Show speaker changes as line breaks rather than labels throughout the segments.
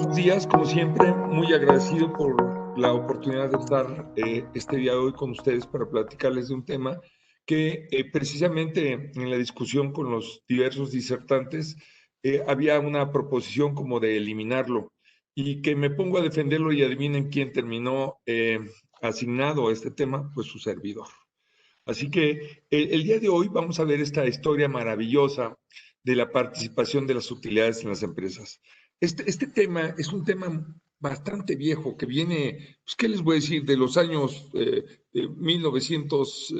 buenos días, como siempre, muy agradecido por la oportunidad de estar este día de hoy con ustedes para platicarles de un tema que precisamente en la discusión con los diversos disertantes había una proposición como de eliminarlo y que me pongo a defenderlo y adivinen quién terminó asignado a este tema, pues su servidor. Así que el día de hoy vamos a ver esta historia maravillosa de la participación de las utilidades en las empresas. Este tema es un tema bastante viejo que viene, pues, ¿qué les voy a decir? De los años 1800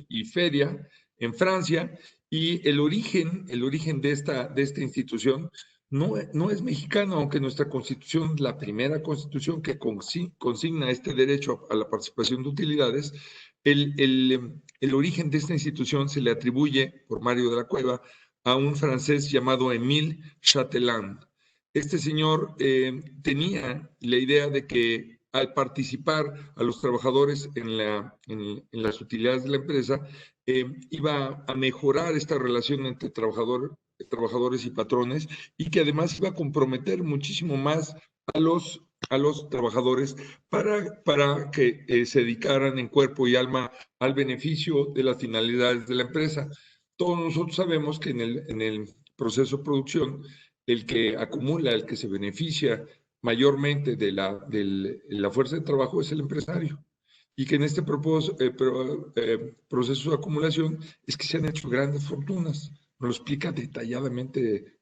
y feria en Francia, y el origen de esta institución no es mexicano, aunque nuestra constitución, la primera constitución que consigna este derecho a la participación de utilidades, el origen de esta institución se le atribuye por Mario de la Cueva a un francés llamado Émile Chatelain. Este señor tenía la idea de que al participar a los trabajadores en las utilidades de la empresa, iba a mejorar esta relación entre trabajadores y patrones, y que además iba a comprometer muchísimo más a los trabajadores para que se dedicaran en cuerpo y alma al beneficio de las finalidades de la empresa. Todos nosotros sabemos que en el proceso de producción, el que acumula, el que se beneficia mayormente de la fuerza de trabajo es el empresario. Y que en este proceso de acumulación es que se han hecho grandes fortunas. Nos lo explica detalladamente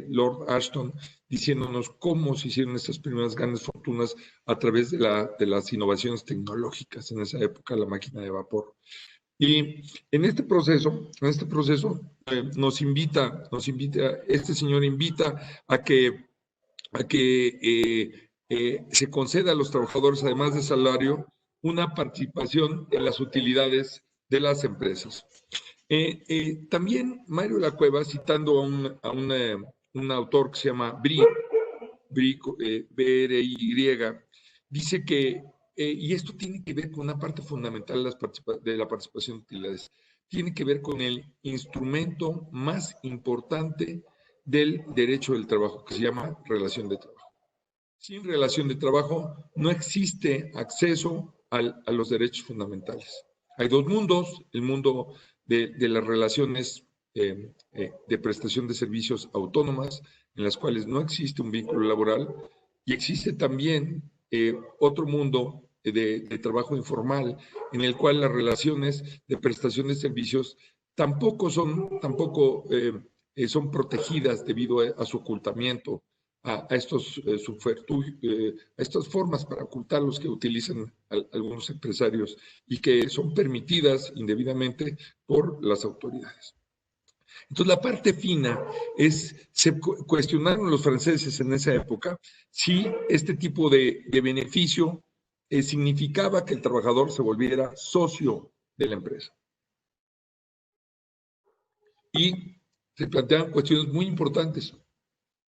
Lord Ashton, diciéndonos cómo se hicieron estas primeras grandes fortunas a través de las innovaciones tecnológicas en esa época, la máquina de vapor. Y en este proceso este señor invita a que se conceda a los trabajadores, además de salario, una participación en las utilidades de las empresas. También Mario de la Cueva, citando a un autor que se llama BRY, dice que, y esto tiene que ver con una parte fundamental de la participación de utilidades, tiene que ver con el instrumento más importante del derecho del trabajo, que se llama relación de trabajo. Sin relación de trabajo no existe acceso a los derechos fundamentales. Hay dos mundos: el mundo de las relaciones de prestación de servicios autónomas, en las cuales no existe un vínculo laboral, y existe también otro mundo de trabajo informal, en el cual las relaciones de prestación de servicios tampoco son protegidas debido a su ocultamiento, a estas formas para ocultarlos que utilizan algunos empresarios y que son permitidas indebidamente por las autoridades. Entonces, la parte fina se cuestionaron los franceses en esa época si este tipo de beneficio significaba que el trabajador se volviera socio de la empresa. Y se planteaban cuestiones muy importantes.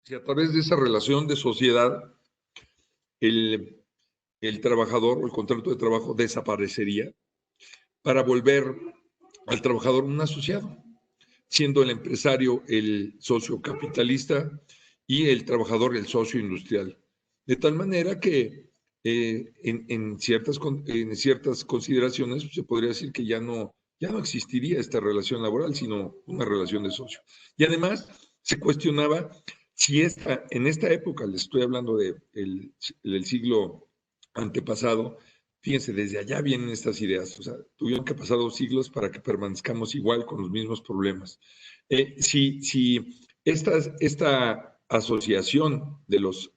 Si a través de esa relación de sociedad el trabajador o el contrato de trabajo desaparecería para volver al trabajador un asociado, siendo el empresario el socio capitalista y el trabajador el socio industrial. De tal manera que en ciertas consideraciones se podría decir que ya no existiría esta relación laboral, sino una relación de socio. Y además se cuestionaba si en esta época, les estoy hablando del siglo antepasado, fíjense, desde allá vienen estas ideas, o sea, tuvieron que pasar 2 siglos para que permanezcamos igual con los mismos problemas. Si esta asociación de los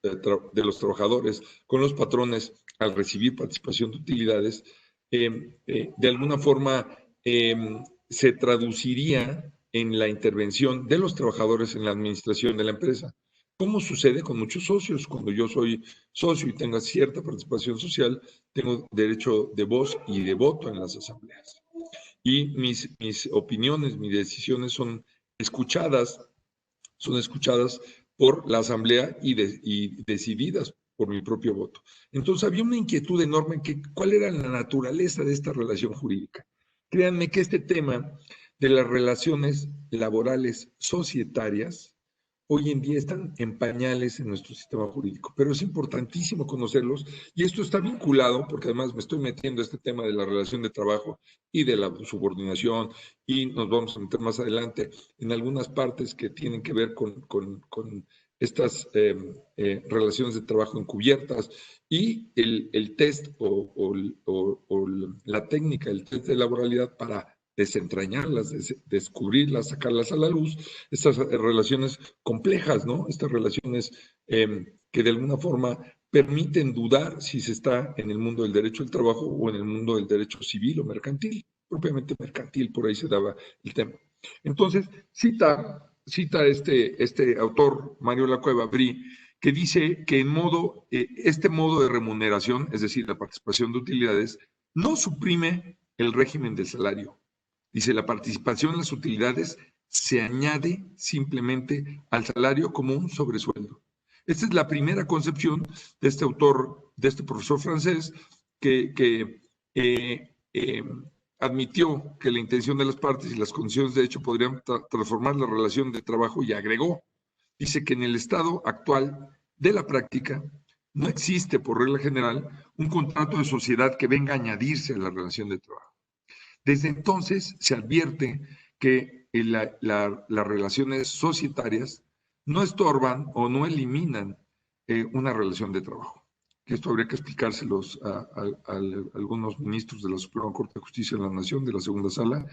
trabajadores con los patrones al recibir participación de utilidades, de alguna forma se traduciría en la intervención de los trabajadores en la administración de la empresa, como sucede con muchos socios. Cuando yo soy socio y tenga cierta participación social, tengo derecho de voz y de voto en las asambleas. Y mis opiniones, mis decisiones son escuchadas por la asamblea y decididas por mi propio voto. Entonces había una inquietud enorme en cuál era la naturaleza de esta relación jurídica. Créanme que este tema de las relaciones laborales societarias hoy en día están en pañales en nuestro sistema jurídico, pero es importantísimo conocerlos y esto está vinculado, porque además me estoy metiendo a este tema de la relación de trabajo y de la subordinación y nos vamos a meter más adelante en algunas partes que tienen que ver con estas relaciones de trabajo encubiertas y el test o la técnica, el test de laboralidad para desentrañarlas, descubrirlas, sacarlas a la luz, estas relaciones complejas, ¿no? Estas relaciones que de alguna forma permiten dudar si se está en el mundo del derecho del trabajo o en el mundo del derecho civil o mercantil, propiamente mercantil, por ahí se daba el tema. Entonces, cita este autor, Mario Lacueva Bri, que dice que este modo de remuneración, es decir, la participación de utilidades, no suprime el régimen del salario. Dice, la participación en las utilidades se añade simplemente al salario como un sobresueldo. Esta es la primera concepción de este autor, de este profesor francés, que admitió que la intención de las partes y las condiciones de hecho podrían transformar la relación de trabajo y agregó, dice que en el estado actual de la práctica no existe, por regla general, un contrato de sociedad que venga a añadirse a la relación de trabajo. Desde entonces se advierte que las relaciones societarias no estorban o no eliminan una relación de trabajo. Esto habría que explicárselos a algunos ministros de la Suprema Corte de Justicia de la Nación, de la segunda sala,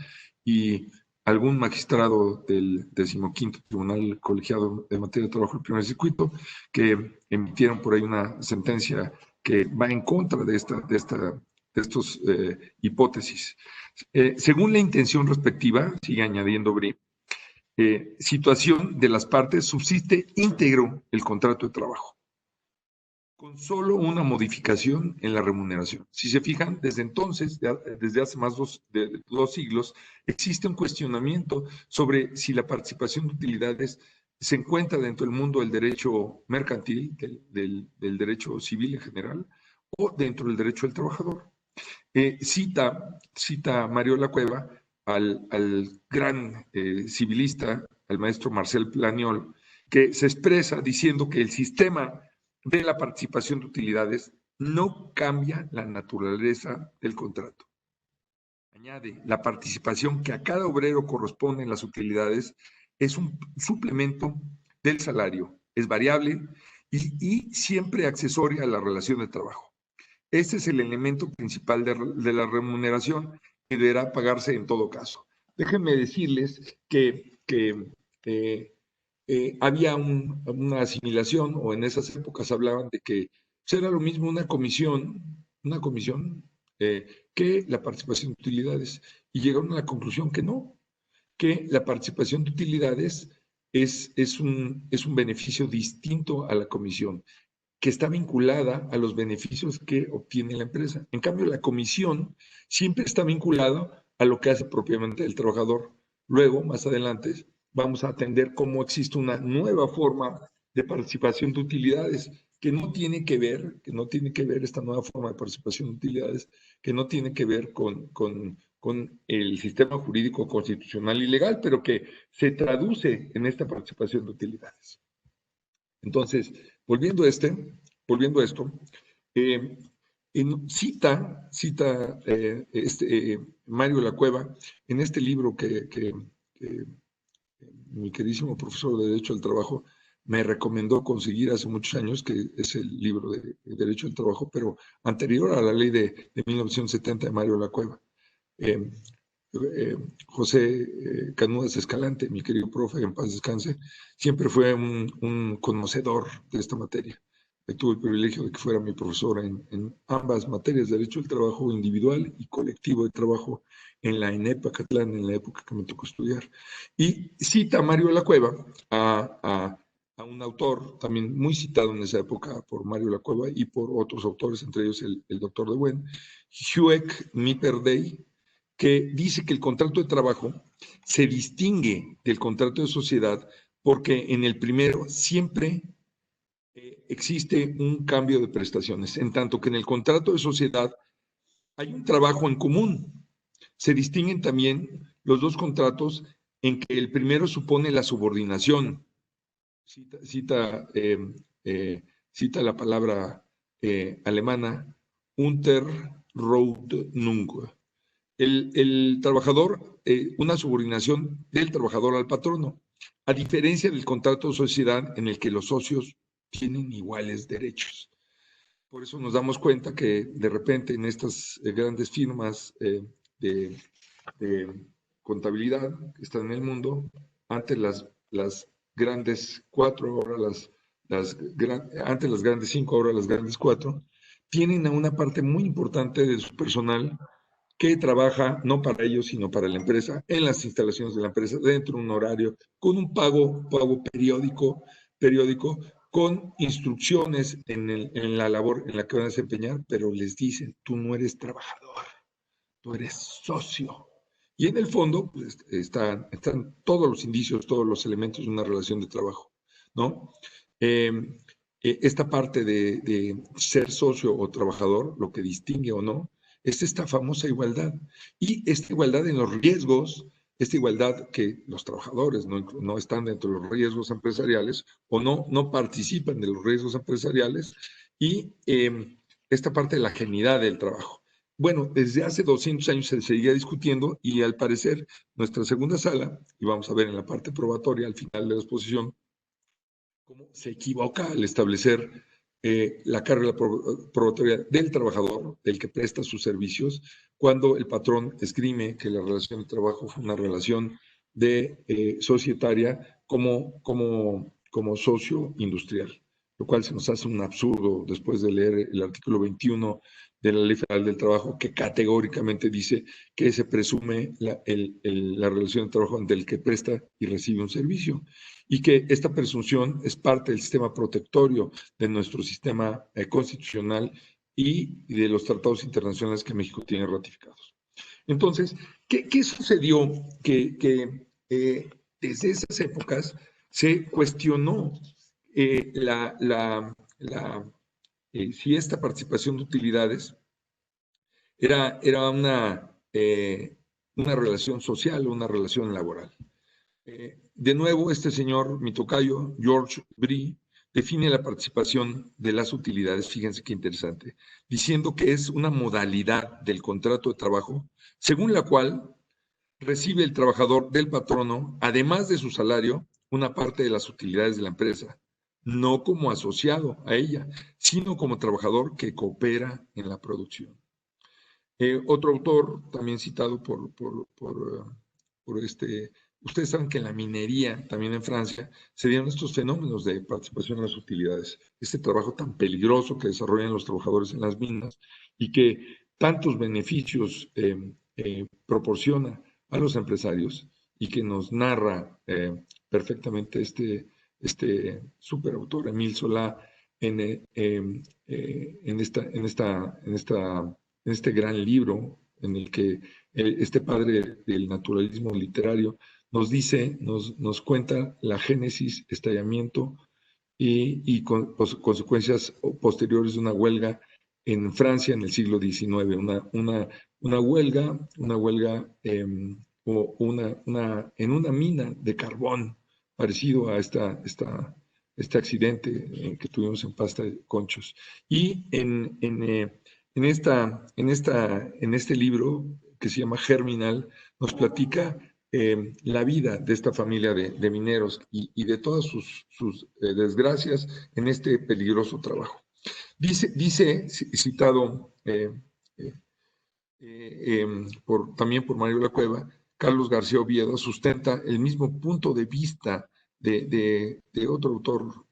y algún magistrado del 15º Tribunal Colegiado de Materia de Trabajo del Primer Circuito, que emitieron por ahí una sentencia que va en contra de estas hipótesis. Según la intención respectiva, sigue añadiendo Bri, situación de las partes, subsiste íntegro el contrato de trabajo, con solo una modificación en la remuneración. Si se fijan, desde entonces, desde hace más de dos siglos, existe un cuestionamiento sobre si la participación de utilidades se encuentra dentro del mundo del derecho mercantil, del derecho civil en general, o dentro del derecho del trabajador. Cita Mario Lacueva al gran civilista, al maestro Marcel Planiol, que se expresa diciendo que el sistema de la participación de utilidades no cambia la naturaleza del contrato. Añade, la participación que a cada obrero corresponde en las utilidades es un suplemento del salario, es variable y siempre accesoria a la relación de trabajo. Este es el elemento principal de la remuneración que deberá pagarse en todo caso. Déjenme decirles que había una asimilación, o en esas épocas hablaban de que era lo mismo una comisión que la participación de utilidades. Y llegaron a la conclusión que no, que la participación de utilidades es un beneficio distinto a la comisión, que está vinculada a los beneficios que obtiene la empresa. En cambio, la comisión siempre está vinculada a lo que hace propiamente el trabajador. Luego, más adelante, vamos a atender cómo existe una nueva forma de participación de utilidades que no tiene que ver esta nueva forma de participación de utilidades, que no tiene que ver con el sistema jurídico constitucional y legal, pero que se traduce en esta participación de utilidades. Entonces, volviendo a esto, cita Mario Lacueva en este libro que mi queridísimo profesor de Derecho del Trabajo me recomendó conseguir hace muchos años, que es el libro de Derecho del Trabajo, pero anterior a la ley de 1970 de Mario Lacueva. José Canudas Escalante, mi querido profe, en paz descanse, siempre fue un conocedor de esta materia. Tuve el privilegio de que fuera mi profesor en ambas materias, Derecho del Trabajo individual y colectivo de trabajo, en la ENEP Acatlán, en la época que me tocó estudiar. Y cita a Mario Lacueva, a un autor también muy citado en esa época por Mario Lacueva y por otros autores, entre ellos el doctor de Buen, Hueck Nipperdey, que dice que el contrato de trabajo se distingue del contrato de sociedad porque en el primero siempre existe un cambio de prestaciones, en tanto que en el contrato de sociedad hay un trabajo en común. Se distinguen también los dos contratos en que el primero supone la subordinación cita la palabra alemana Unterordnung. El trabajador, una subordinación del trabajador al patrono, a diferencia del contrato de sociedad en el que los socios tienen iguales derechos. Por eso nos damos cuenta que de repente en estas grandes firmas de contabilidad que están en el mundo, antes las grandes 4, ahora antes las grandes 5, ahora las grandes 4, tienen a una parte muy importante de su personal que trabaja no para ellos, sino para la empresa, en las instalaciones de la empresa, dentro de un horario, con un pago periódico, con instrucciones en la labor en la que van a desempeñar, pero les dicen, tú no eres trabajador, tú eres socio. Y en el fondo pues, están todos los indicios, todos los elementos de una relación de trabajo, ¿no? Esta parte de ser socio o trabajador, lo que distingue o no, es esta famosa igualdad. Y esta igualdad en los riesgos, esta igualdad que los trabajadores no están dentro de los riesgos empresariales o no participan de los riesgos empresariales, y esta parte de la ajenidad del trabajo. Bueno, desde hace 200 años se seguía discutiendo y al parecer nuestra segunda sala, y vamos a ver en la parte probatoria al final de la exposición, cómo se equivoca al establecer la carga probatoria del trabajador, del que presta sus servicios, cuando el patrón esgrime que la relación de trabajo fue una relación de societaria como socio industrial, lo cual se nos hace un absurdo después de leer el artículo 21 de la Ley Federal del Trabajo, que categóricamente dice que se presume la relación de trabajo entre el que presta y recibe un servicio, y que esta presunción es parte del sistema protectorio de nuestro sistema constitucional y de los tratados internacionales que México tiene ratificados. Entonces, ¿qué sucedió? Que desde esas épocas se cuestionó si esta participación de utilidades era una relación social o una relación laboral. De nuevo, este señor, mi tocayo, George Brie, define la participación de las utilidades, fíjense qué interesante, diciendo que es una modalidad del contrato de trabajo según la cual recibe el trabajador del patrono, además de su salario, una parte de las utilidades de la empresa, no como asociado a ella, sino como trabajador que coopera en la producción. Otro autor, también citado ustedes saben que en la minería, también en Francia, se dieron estos fenómenos de participación en las utilidades, este trabajo tan peligroso que desarrollan los trabajadores en las minas y que tantos beneficios proporciona a los empresarios, y que nos narra perfectamente este superautor, Émile Zola, en este gran libro en el que este padre del naturalismo literario nos cuenta la génesis, estallamiento y consecuencias posteriores de una huelga en Francia en el siglo XIX, una huelga en una mina de carbón, parecido a este accidente que tuvimos en Pasta de Conchos. Y en este libro, que se llama Germinal, nos platica la vida de esta familia de mineros y de todas sus desgracias en este peligroso trabajo. Dice citado también por Mario Lacueva, Carlos García Oviedo sustenta el mismo punto de vista de otro autor.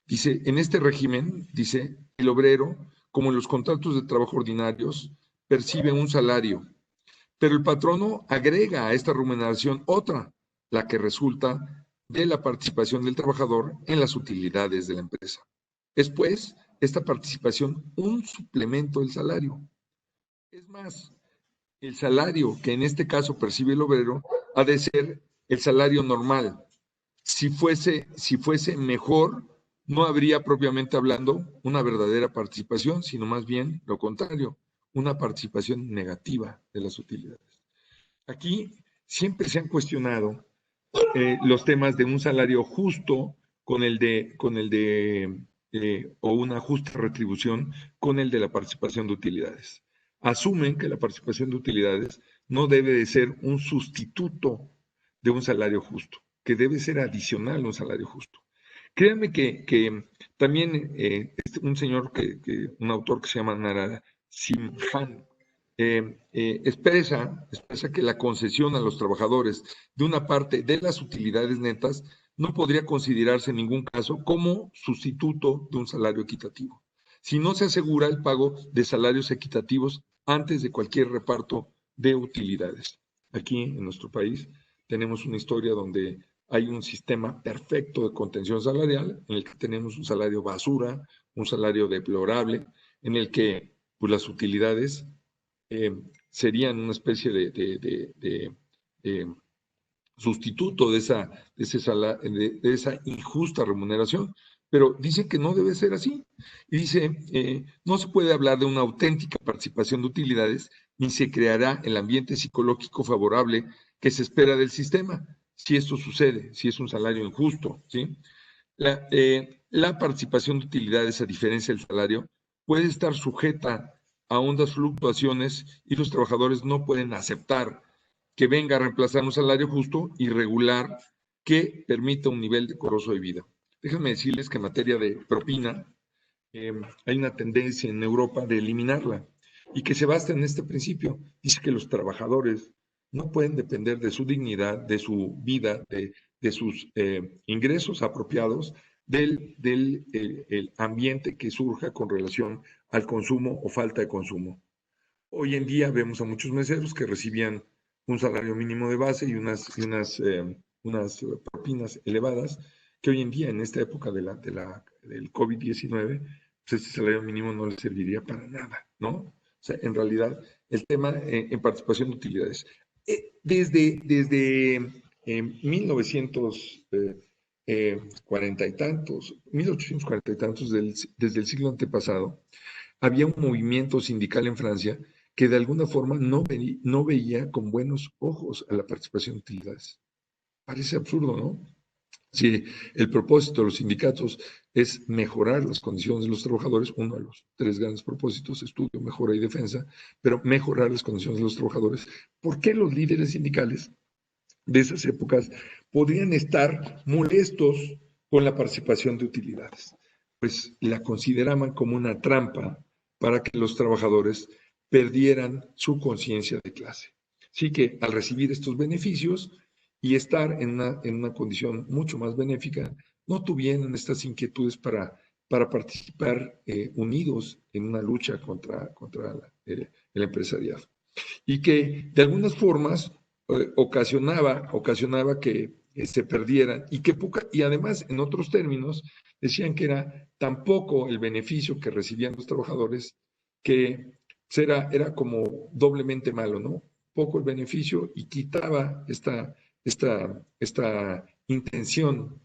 Dice, en este régimen, dice, el obrero, como en los contratos de trabajo ordinarios, percibe un salario, pero el patrono agrega a esta remuneración otra, la que resulta de la participación del trabajador en las utilidades de la empresa. Es, pues, esta participación un suplemento del salario. Es más, el salario que en este caso percibe el obrero ha de ser el salario normal. Si fuese mejor, no habría propiamente hablando una verdadera participación, sino más bien lo contrario, una participación negativa de las utilidades. Aquí siempre se han cuestionado los temas de un salario justo o una justa retribución con el de la participación de utilidades. Asumen que la participación de utilidades no debe de ser un sustituto de un salario justo, que debe ser adicional a un salario justo. Créanme que también un señor, un autor que se llama Narada Simhan, expresa que la concesión a los trabajadores de una parte de las utilidades netas no podría considerarse en ningún caso como sustituto de un salario equitativo, si no se asegura el pago de salarios equitativos antes de cualquier reparto de utilidades. Aquí en nuestro país tenemos una historia donde hay un sistema perfecto de contención salarial en el que tenemos un salario basura, un salario deplorable, en el que pues, las utilidades serían una especie de sustituto de esa injusta remuneración, pero dice que no debe ser así. Y dice, no se puede hablar de una auténtica participación de utilidades ni se creará el ambiente psicológico favorable que se espera del sistema, si esto sucede, si es un salario injusto, ¿sí? La participación de utilidades, a diferencia del salario, puede estar sujeta a hondas fluctuaciones y los trabajadores no pueden aceptar que venga a reemplazar un salario justo y regular que permita un nivel decoroso de vida. Déjenme decirles que en materia de propina hay una tendencia en Europa de eliminarla y que se basa en este principio. Dice que los trabajadores no pueden depender de su dignidad, de su vida, de sus ingresos apropiados del ambiente que surja con relación al consumo o falta de consumo. Hoy en día vemos a muchos meseros que recibían un salario mínimo de base y unas propinas elevadas, que hoy en día, en esta época del COVID-19, pues este salario mínimo no les serviría para nada, ¿no? O sea, en realidad, el tema en participación de utilidades. Desde 1940 y tantos, 1840 y tantos, desde el siglo antepasado, había un movimiento sindical en Francia que de alguna forma no veía con buenos ojos a la participación de utilidades. Parece absurdo, ¿no? Si el propósito de los sindicatos es mejorar las condiciones de los trabajadores, uno de los 3 grandes propósitos, estudio, mejora y defensa, pero mejorar las condiciones de los trabajadores, ¿por qué los líderes sindicales de esas épocas podrían estar molestos con la participación de utilidades? Pues la consideraban como una trampa para que los trabajadores perdieran su conciencia de clase. Así que al recibir estos beneficios y estar en una condición mucho más benéfica, no tuvieron estas inquietudes para participar unidos en una lucha contra el empresariado. Y que de algunas formas ocasionaba que se perdieran y además en otros términos decían que era tan poco el beneficio que recibían los trabajadores que era como doblemente malo, ¿no? Poco el beneficio y quitaba esta intención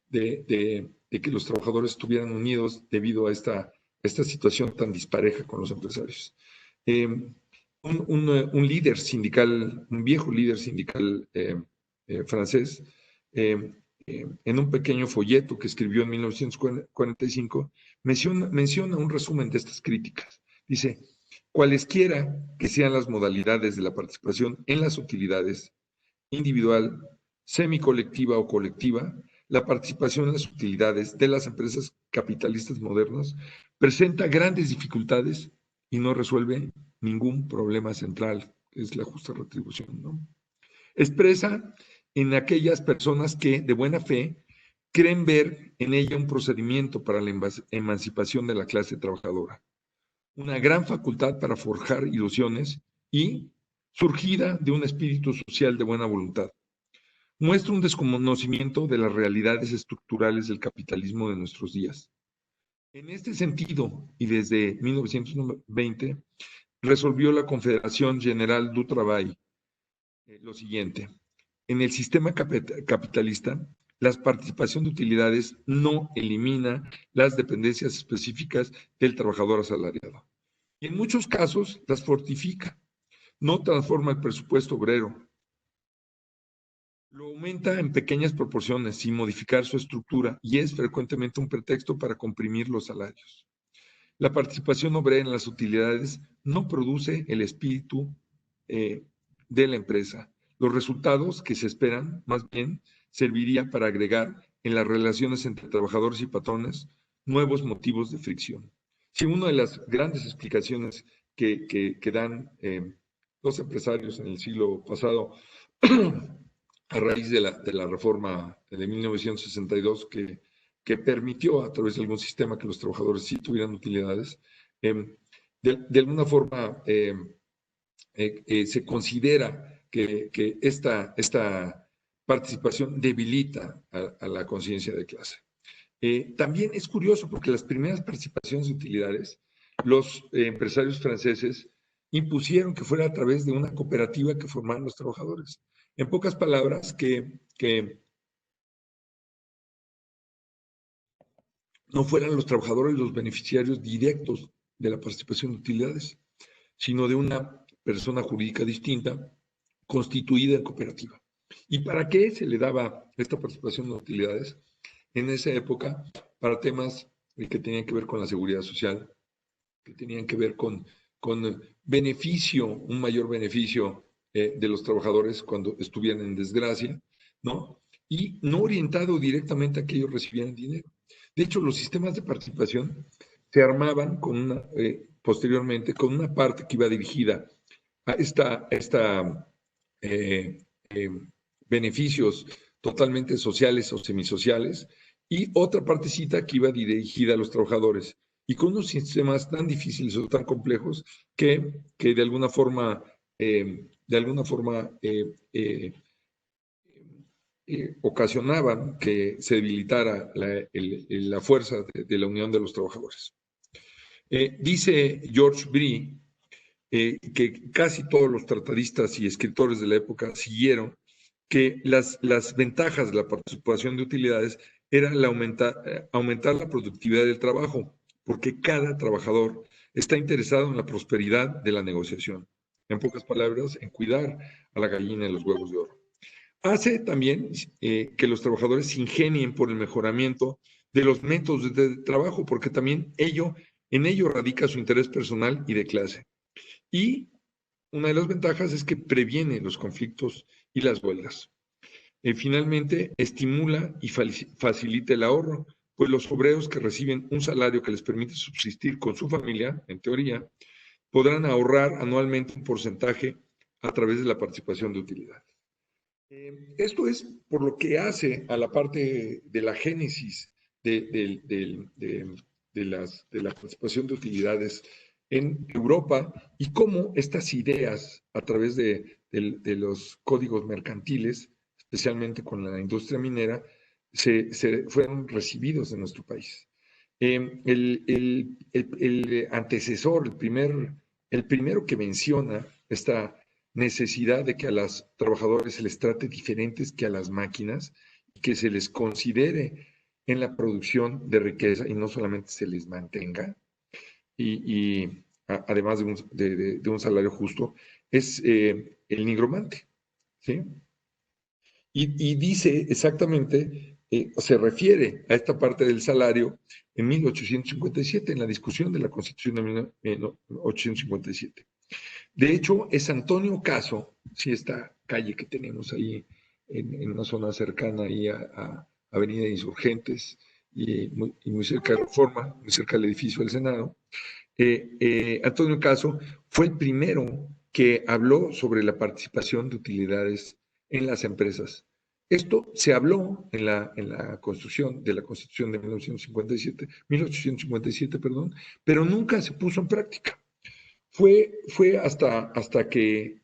de que los trabajadores estuvieran unidos debido a esta situación tan dispareja con los empresarios. Un líder sindical, un viejo líder sindical francés, en un pequeño folleto que escribió en 1945, menciona un resumen de estas críticas. Dice, cualesquiera que sean las modalidades de la participación en las utilidades, individual, semicolectiva o colectiva, la participación en las utilidades de las empresas capitalistas modernas presenta grandes dificultades y no resuelve ningún problema central, que es la justa retribución, ¿no? Expresa en aquellas personas que, de buena fe, creen ver en ella un procedimiento para la emancipación de la clase trabajadora, una gran facultad para forjar ilusiones y surgida de un espíritu social de buena voluntad. Muestra un desconocimiento de las realidades estructurales del capitalismo de nuestros días. En este sentido, y desde 1920, resolvió la Confederación General du Travail lo siguiente. En el sistema capitalista, la participación de utilidades no elimina las dependencias específicas del trabajador asalariado. Y en muchos casos las fortifica. No transforma el presupuesto obrero, Lo aumenta en pequeñas proporciones sin modificar su estructura y es frecuentemente un pretexto para comprimir los salarios. La participación obrera en las utilidades no produce el espíritu de la empresa. Los resultados que se esperan, más bien, servirían para agregar en las relaciones entre trabajadores y patrones nuevos motivos de fricción. Sí, una de las grandes explicaciones que dan los empresarios en el siglo pasado a raíz de la reforma de 1962 que permitió a través de algún sistema que los trabajadores sí tuvieran utilidades, de alguna forma se considera que esta participación debilita a la conciencia de clase. También es curioso porque las primeras participaciones de utilidades, los empresarios franceses impusieron que fuera a través de una cooperativa que formaran los trabajadores. En pocas palabras, que no fueran los trabajadores los beneficiarios directos de la participación de utilidades, sino de una persona jurídica distinta constituida en cooperativa. ¿Y para qué se le daba esta participación de utilidades? En esa época, para temas que tenían que ver con la seguridad social, que tenían que ver con beneficio, un mayor beneficio de los trabajadores cuando estuvieran en desgracia, ¿no? Y no orientado directamente a que ellos recibieran dinero. De hecho, los sistemas de participación se armaban con posteriormente con una parte que iba dirigida a esta eh, eh, beneficios totalmente sociales o semisociales y otra partecita que iba dirigida a los trabajadores y con unos sistemas tan difíciles o tan complejos que de alguna forma, ocasionaban que se debilitara la fuerza de la unión de los trabajadores. Dice George Bree que casi todos los tratadistas y escritores de la época siguieron que las ventajas de la participación de utilidades eran aumentar la productividad del trabajo, porque cada trabajador está interesado en la prosperidad de la negociación. En pocas palabras, en cuidar a la gallina de los huevos de oro. Hace también que los trabajadores se ingenien por el mejoramiento de los métodos de trabajo, porque también en ello radica su interés personal y de clase. Y una de las ventajas es que previene los conflictos y las huelgas. Finalmente, estimula y facilita el ahorro, pues los obreros que reciben un salario que les permite subsistir con su familia, en teoría, podrán ahorrar anualmente un porcentaje a través de la participación de utilidades. Esto es por lo que hace a la parte de la génesis de la participación de utilidades en Europa y cómo estas ideas a través de los códigos mercantiles, especialmente con la industria minera, se fueron recibidos en nuestro país. El antecesor, el primero que menciona esta necesidad de que a los trabajadores se les trate diferentes que a las máquinas, que se les considere en la producción de riqueza y no solamente se les mantenga, además de un salario justo, es el nigromante, ¿sí? Y dice exactamente, se refiere a esta parte del salario en 1857, en la discusión de la Constitución de 1857. De hecho, es Antonio Caso, sí, esta calle que tenemos ahí en una zona cercana ahí a Avenida Insurgentes y muy cerca de Reforma, muy cerca del edificio del Senado. Antonio Caso fue el primero que habló sobre la participación de utilidades en las empresas. Esto se habló en la construcción de la Constitución de 1857, perdón, pero nunca se puso en práctica. Fue hasta que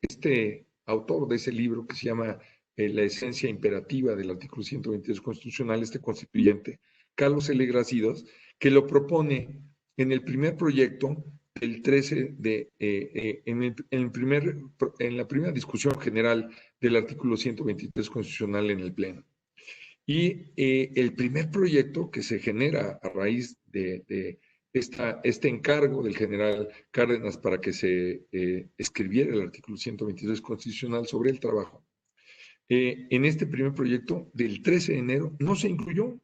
este autor de ese libro que se llama La esencia imperativa del artículo 122 constitucional, este constituyente, Carlos L. Gracías, que lo propone en el primer proyecto del 13 de, en la primera discusión general del artículo 123 constitucional en el Pleno. Y el primer proyecto que se genera a raíz de este encargo del general Cárdenas para que se escribiera el artículo 123 constitucional sobre el trabajo, en este primer proyecto del 13 de enero no se incluyó.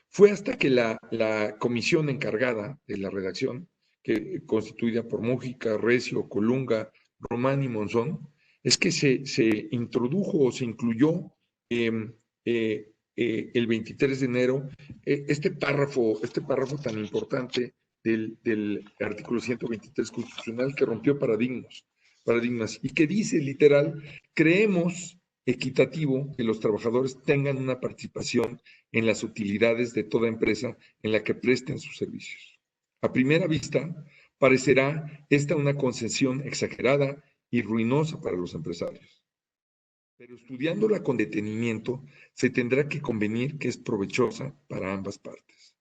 Fue hasta que la comisión encargada de la redacción, que constituida por Mújica, Recio, Colunga, Román y Monzón, es que se introdujo o se incluyó el 23 de enero este párrafo tan importante del artículo 123 constitucional que rompió paradigmas y que dice literal, creemos equitativo que los trabajadores tengan una participación en las utilidades de toda empresa en la que presten sus servicios. A primera vista, parecerá esta una concesión exagerada y ruinosa para los empresarios. Pero estudiándola con detenimiento, se tendrá que convenir que es provechosa para ambas partes.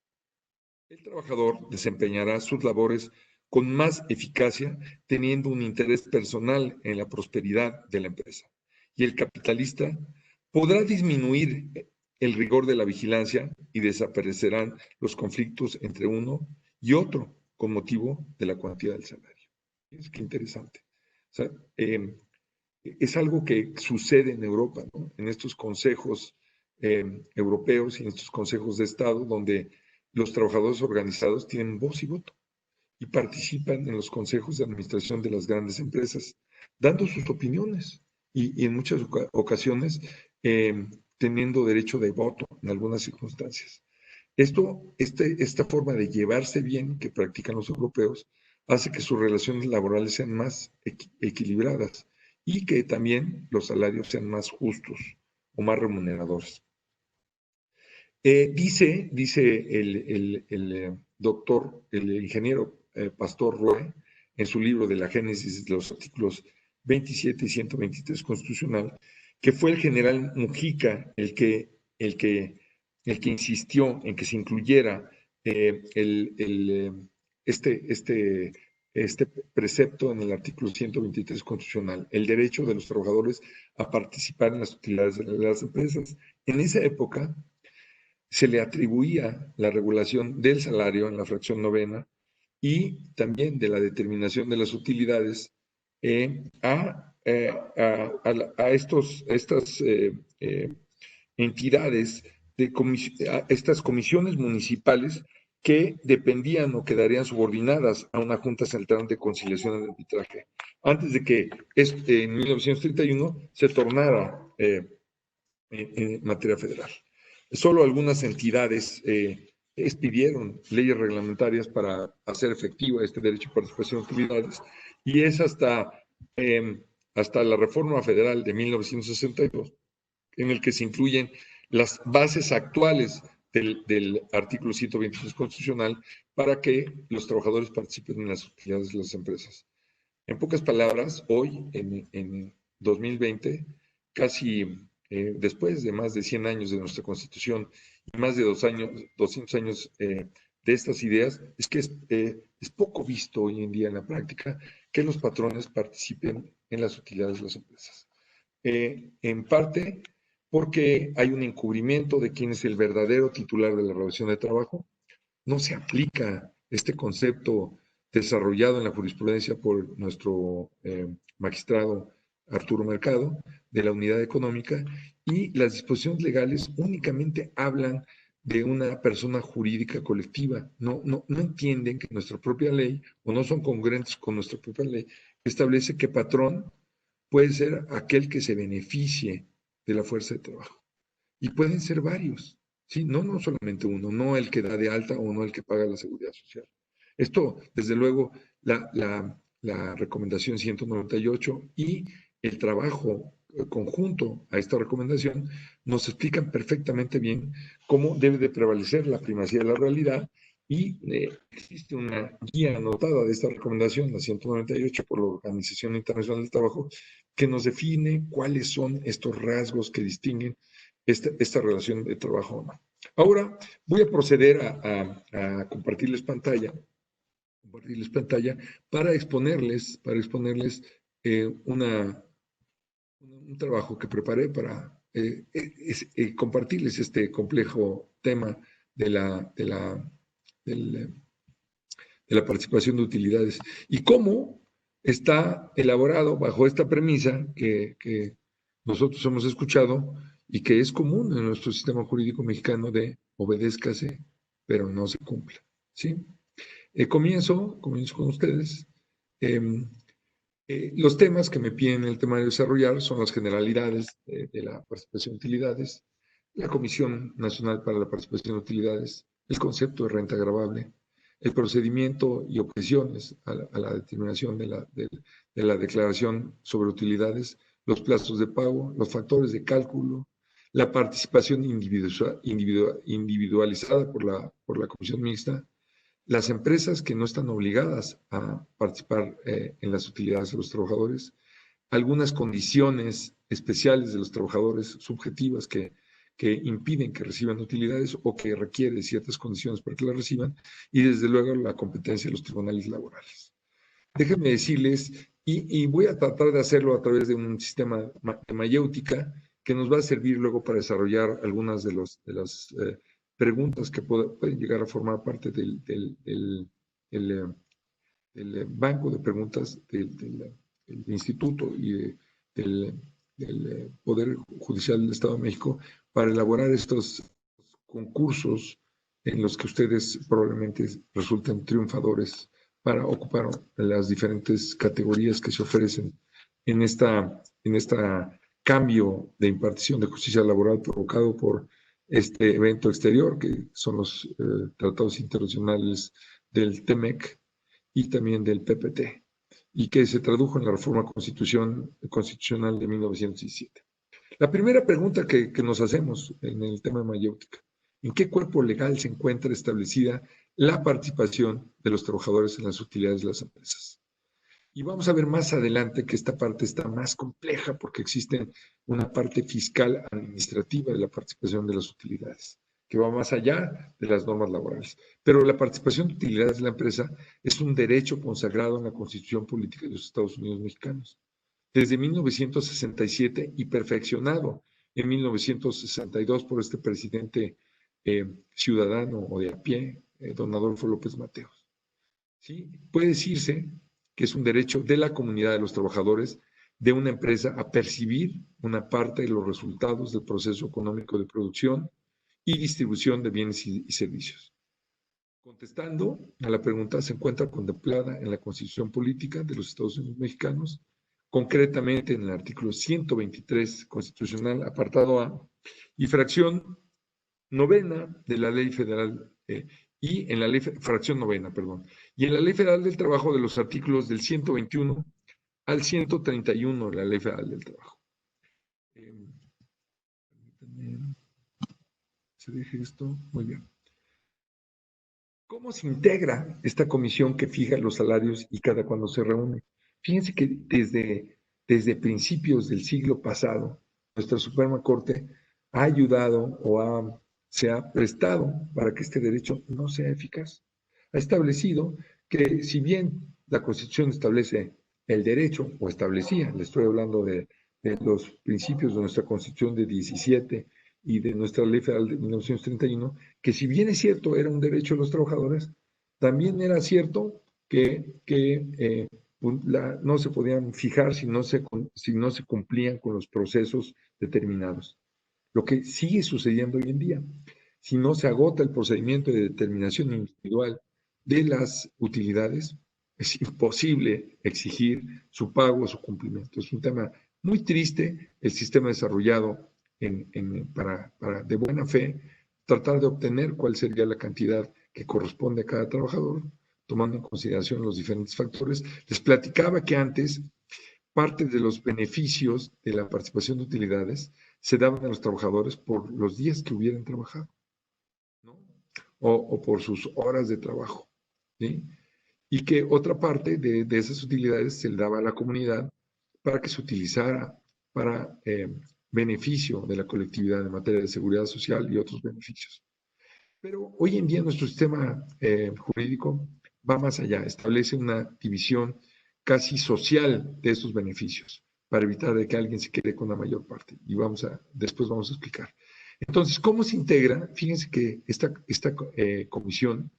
El trabajador desempeñará sus labores con más eficacia teniendo un interés personal en la prosperidad de la empresa. Y el capitalista podrá disminuir el rigor de la vigilancia y desaparecerán los conflictos entre uno y otro con motivo de la cuantía del salario. Es que interesante. O sea, es algo que sucede en Europa, ¿no? En estos consejos europeos y en estos consejos de Estado donde los trabajadores organizados tienen voz y voto y participan en los consejos de administración de las grandes empresas, dando sus opiniones y en muchas ocasiones teniendo derecho de voto en algunas circunstancias. Esta forma de llevarse bien que practican los europeos hace que sus relaciones laborales sean más equilibradas y que también los salarios sean más justos o más remuneradores. Dice el doctor, el ingeniero Pastor Roe, en su libro de la génesis de los artículos 27 y 123 constitucional, que fue el general Mujica el que insistió en que se incluyera este precepto en el artículo 123 constitucional, el derecho de los trabajadores a participar en las utilidades de las empresas. En esa época se le atribuía la regulación del salario en la fracción novena y también de la determinación de las utilidades a estas entidades, a estas comisiones municipales que dependían o quedarían subordinadas a una Junta Central de Conciliación y Arbitraje, antes de que en 1931 se tornara en materia federal. Solo algunas entidades expidieron leyes reglamentarias para hacer efectiva este derecho de participación en actividades y es hasta la reforma federal de 1962 en el que se incluyen las bases actuales del artículo 123 constitucional para que los trabajadores participen en las utilidades de las empresas. En pocas palabras, hoy, en 2020, casi después de más de 100 años de nuestra Constitución y más de 200 años de estas ideas, es que es poco visto hoy en día en la práctica que los patrones participen en las utilidades de las empresas. En parte porque hay un encubrimiento de quién es el verdadero titular de la relación de trabajo. No se aplica este concepto desarrollado en la jurisprudencia por nuestro magistrado Arturo Mercado de la Unidad Económica y las disposiciones legales únicamente hablan de una persona jurídica colectiva. No entienden que nuestra propia ley o no son congruentes con nuestra propia ley que establece que patrón puede ser aquel que se beneficie de la fuerza de trabajo. Y pueden ser varios, ¿sí? No solamente uno, no el que da de alta o no el que paga la seguridad social. Esto, desde luego, la recomendación 198 y el trabajo conjunto a esta recomendación nos explican perfectamente bien cómo debe de prevalecer la primacía de la realidad y existe una guía anotada de esta recomendación, la 198 por la Organización Internacional del Trabajo, que nos define cuáles son estos rasgos que distinguen esta relación de trabajo o no. Ahora voy a proceder a compartirles pantalla para exponerles un trabajo que preparé para compartirles este complejo tema de la participación de utilidades y cómo está elaborado bajo esta premisa que nosotros hemos escuchado y que es común en nuestro sistema jurídico mexicano de obedézcase, pero no se cumpla. ¿Sí? Comienzo con ustedes. Los temas que me piden el tema de desarrollar son las generalidades de la participación de utilidades, la Comisión Nacional para la Participación de Utilidades, el concepto de renta gravable, el procedimiento y objeciones a la determinación de la declaración sobre utilidades, los plazos de pago, los factores de cálculo, la participación individualizada por la Comisión Mixta, las empresas que no están obligadas a participar en las utilidades de los trabajadores, algunas condiciones especiales de los trabajadores subjetivas que impiden que reciban utilidades o que requieren ciertas condiciones para que las reciban, y desde luego la competencia de los tribunales laborales. Déjenme decirles, y voy a tratar de hacerlo a través de un sistema de mayéutica que nos va a servir luego para desarrollar algunas de las preguntas que pueden llegar a formar parte del banco de preguntas del instituto y del Poder Judicial del Estado de México para elaborar estos concursos en los que ustedes probablemente resulten triunfadores para ocupar las diferentes categorías que se ofrecen en esta cambio de impartición de justicia laboral provocado por este evento exterior, que son los tratados internacionales del TEMEC y también del PPT, y que se tradujo en la reforma constitucional de 1917. La primera pregunta que nos hacemos en el tema de mayéutica: ¿en qué cuerpo legal se encuentra establecida la participación de los trabajadores en las utilidades de las empresas? Y vamos a ver más adelante que esta parte está más compleja porque existe una parte fiscal administrativa de la participación de las utilidades, que va más allá de las normas laborales. Pero la participación de utilidades de la empresa es un derecho consagrado en la Constitución Política de los Estados Unidos Mexicanos desde 1967 y perfeccionado en 1962 por este presidente ciudadano o de a pie, don Adolfo López Mateos. ¿Sí? Puede decirse que es un derecho de la comunidad de los trabajadores de una empresa a percibir una parte de los resultados del proceso económico de producción y distribución de bienes y servicios. Contestando a la pregunta, se encuentra contemplada en la Constitución Política de los Estados Unidos Mexicanos, concretamente en el artículo 123 constitucional, apartado A, y fracción novena de la Ley Federal, y en la ley, fracción novena, perdón, y en la Ley Federal del Trabajo de los artículos del 121 al 131 de la Ley Federal del Trabajo. ¿Se deje esto? Muy bien. ¿Cómo se integra esta comisión que fija los salarios y cada cuando se reúne? Fíjense que desde principios del siglo pasado, nuestra Suprema Corte ha ayudado o se ha prestado para que este derecho no sea eficaz. Ha establecido que si bien la Constitución establece el derecho, o establecía, le estoy hablando de los principios de nuestra Constitución de 17 y de nuestra Ley Federal de 1931, que si bien es cierto era un derecho de los trabajadores, también era cierto que no se podían fijar si no se cumplían con los procesos determinados. Lo que sigue sucediendo hoy en día, si no se agota el procedimiento de determinación individual de las utilidades, es imposible exigir su pago o su cumplimiento. Es un tema muy triste. El sistema desarrollado para de buena fe tratar de obtener cuál sería la cantidad que corresponde a cada trabajador, tomando en consideración los diferentes factores. Les platicaba que antes parte de los beneficios de la participación de utilidades se daban a los trabajadores por los días que hubieran trabajado, ¿no? O por sus horas de trabajo, ¿sí? Y que otra parte de esas utilidades se le daba a la comunidad para que se utilizara para beneficio de la colectividad en materia de seguridad social y otros beneficios. Pero hoy en día nuestro sistema jurídico va más allá, establece una división casi social de estos beneficios para evitar de que alguien se quede con la mayor parte. Y después vamos a explicar. Entonces, ¿cómo se integra? Fíjense que esta comisión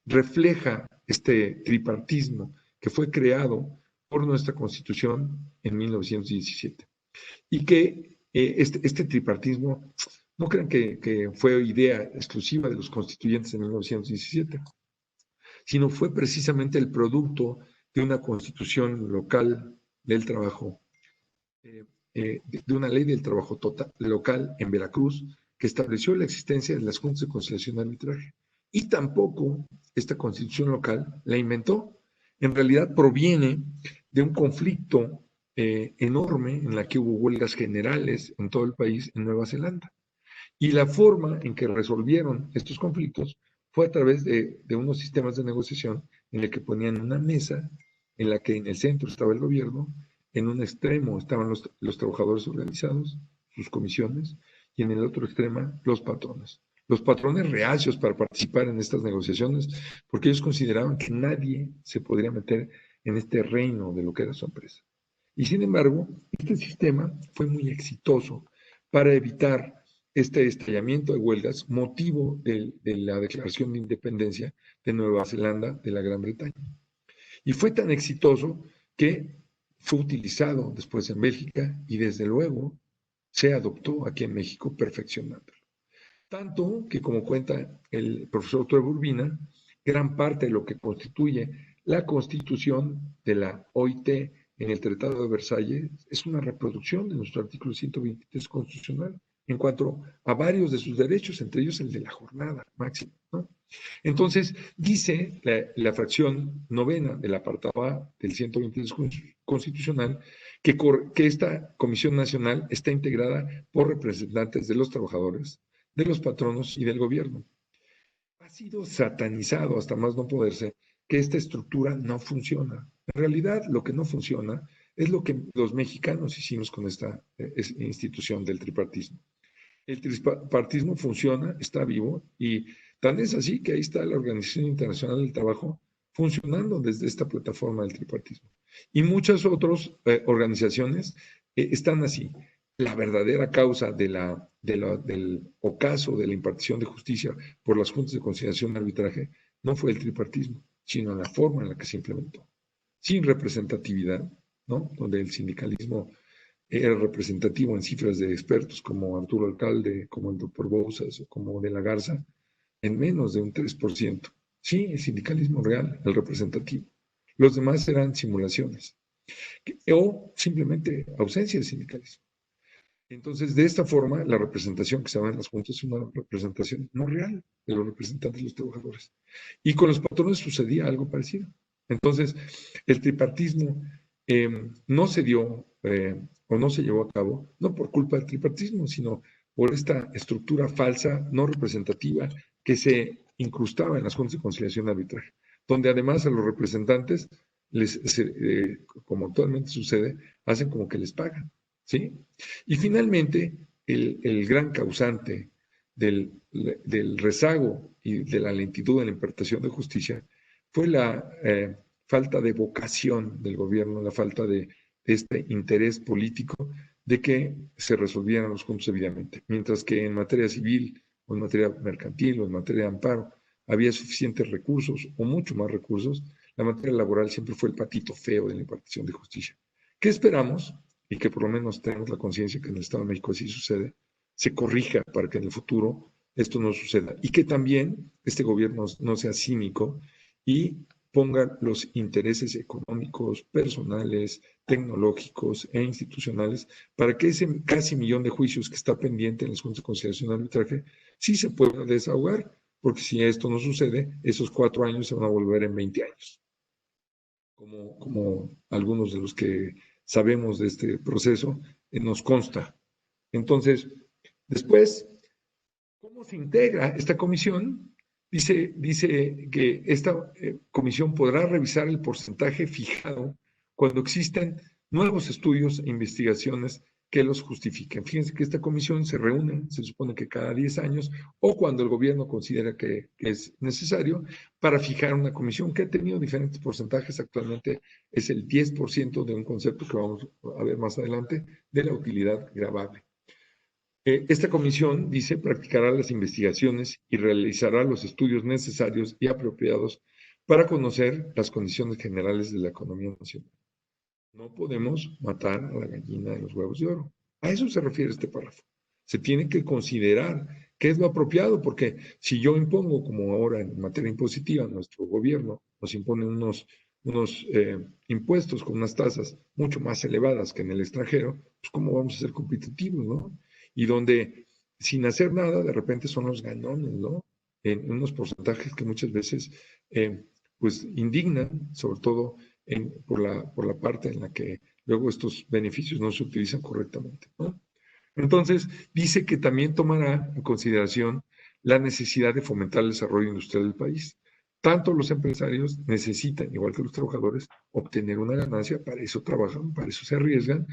refleja este tripartismo que fue creado por nuestra Constitución en 1917 y que este tripartismo, no crean que fue idea exclusiva de los constituyentes en 1917, sino fue precisamente el producto de una constitución local del trabajo, de una ley del trabajo local en Veracruz, que estableció la existencia de las juntas de conciliación y arbitraje. Y tampoco esta constitución local la inventó. En realidad proviene de un conflicto enorme en la que hubo huelgas generales en todo el país, en Nueva Zelanda. Y la forma en que resolvieron estos conflictos fue a través de unos sistemas de negociación en el que ponían una mesa en la que en el centro estaba el gobierno, en un extremo estaban los trabajadores organizados, sus comisiones, y en el otro extremo los patrones. Los patrones reacios para participar en estas negociaciones, porque ellos consideraban que nadie se podría meter en este reino de lo que era su empresa. Y sin embargo, este sistema fue muy exitoso para evitar este estallamiento de huelgas, motivo de la declaración de independencia de Nueva Zelanda de la Gran Bretaña. Y fue tan exitoso que fue utilizado después en Bélgica y desde luego se adoptó aquí en México perfeccionándolo. Tanto que, como cuenta el profesor Trevor Urbina, gran parte de lo que constituye la constitución de la OIT en el Tratado de Versalles es una reproducción de nuestro artículo 123 constitucional en cuanto a varios de sus derechos, entre ellos el de la jornada máxima, ¿no? Entonces, dice la fracción novena del apartado A del 123 constitucional que esta Comisión Nacional está integrada por representantes de los trabajadores, de los patronos y del gobierno. Ha sido satanizado hasta más no poderse que esta estructura no funciona. En realidad, lo que no funciona es lo que los mexicanos hicimos con esta institución del tripartismo. El tripartismo funciona, está vivo, y tan es así que ahí está la Organización Internacional del Trabajo funcionando desde esta plataforma del tripartismo. Y muchas otras organizaciones están así. La verdadera causa del ocaso de la impartición de justicia por las juntas de conciliación y arbitraje no fue el tripartismo, sino la forma en la que se implementó. Sin representatividad, ¿no? Donde el sindicalismo era representativo en cifras de expertos como Arturo Alcalde, como el doctor Bouzas o como de la Garza, en menos de un 3%. Sí, el sindicalismo real, el representativo. Los demás eran simulaciones o simplemente ausencia de sindicalismo. Entonces, de esta forma, la representación que se da en las juntas es una representación no real de los representantes de los trabajadores. Y con los patrones sucedía algo parecido. Entonces, el tripartismo no se dio o no se llevó a cabo, no por culpa del tripartismo, sino por esta estructura falsa, no representativa, que se incrustaba en las juntas de conciliación y arbitraje, donde además a los representantes, como actualmente sucede, hacen como que les pagan, ¿sí? Y finalmente, el gran causante del rezago y de la lentitud en la impartición de justicia fue la falta de vocación del gobierno, la falta de este interés político de que se resolvieran los puntos debidamente. Mientras que en materia civil o en materia mercantil o en materia de amparo había suficientes recursos o mucho más recursos, la materia laboral siempre fue el patito feo de la impartición de justicia. ¿Qué esperamos? Y que por lo menos tenemos la conciencia que en el Estado de México así sucede, se corrija para que en el futuro esto no suceda. Y que también este gobierno no sea cínico y ponga los intereses económicos, personales, tecnológicos e institucionales para que ese casi millón de juicios que está pendiente en las juntas de conciliación y arbitraje sí se pueda desahogar, porque si esto no sucede, esos 4 años se van a volver en 20 años. Como algunos de los que sabemos de este proceso nos consta. Entonces, después, ¿cómo se integra esta comisión? Dice que esta comisión podrá revisar el porcentaje fijado cuando existen nuevos estudios e investigaciones que los justifiquen. Fíjense que esta comisión se reúne, se supone que cada 10 años, o cuando el gobierno considera que es necesario, para fijar una comisión que ha tenido diferentes porcentajes. Actualmente es el 10% de un concepto que vamos a ver más adelante, de la utilidad gravable. Esta comisión, dice, practicará las investigaciones y realizará los estudios necesarios y apropiados para conocer las condiciones generales de la economía nacional. No podemos matar a la gallina de los huevos de oro. A eso se refiere este párrafo. Se tiene que considerar qué es lo apropiado, porque si yo impongo, como ahora en materia impositiva, nuestro gobierno nos impone unos impuestos con unas tasas mucho más elevadas que en el extranjero, pues cómo vamos a ser competitivos, ¿no? Y donde sin hacer nada, de repente son los ganones, ¿no? En unos porcentajes que muchas veces pues indignan, sobre todo por la parte en la que luego estos beneficios no se utilizan correctamente, ¿no? Entonces, dice que también tomará en consideración la necesidad de fomentar el desarrollo industrial del país. Tanto los empresarios necesitan, igual que los trabajadores, obtener una ganancia, para eso trabajan, para eso se arriesgan,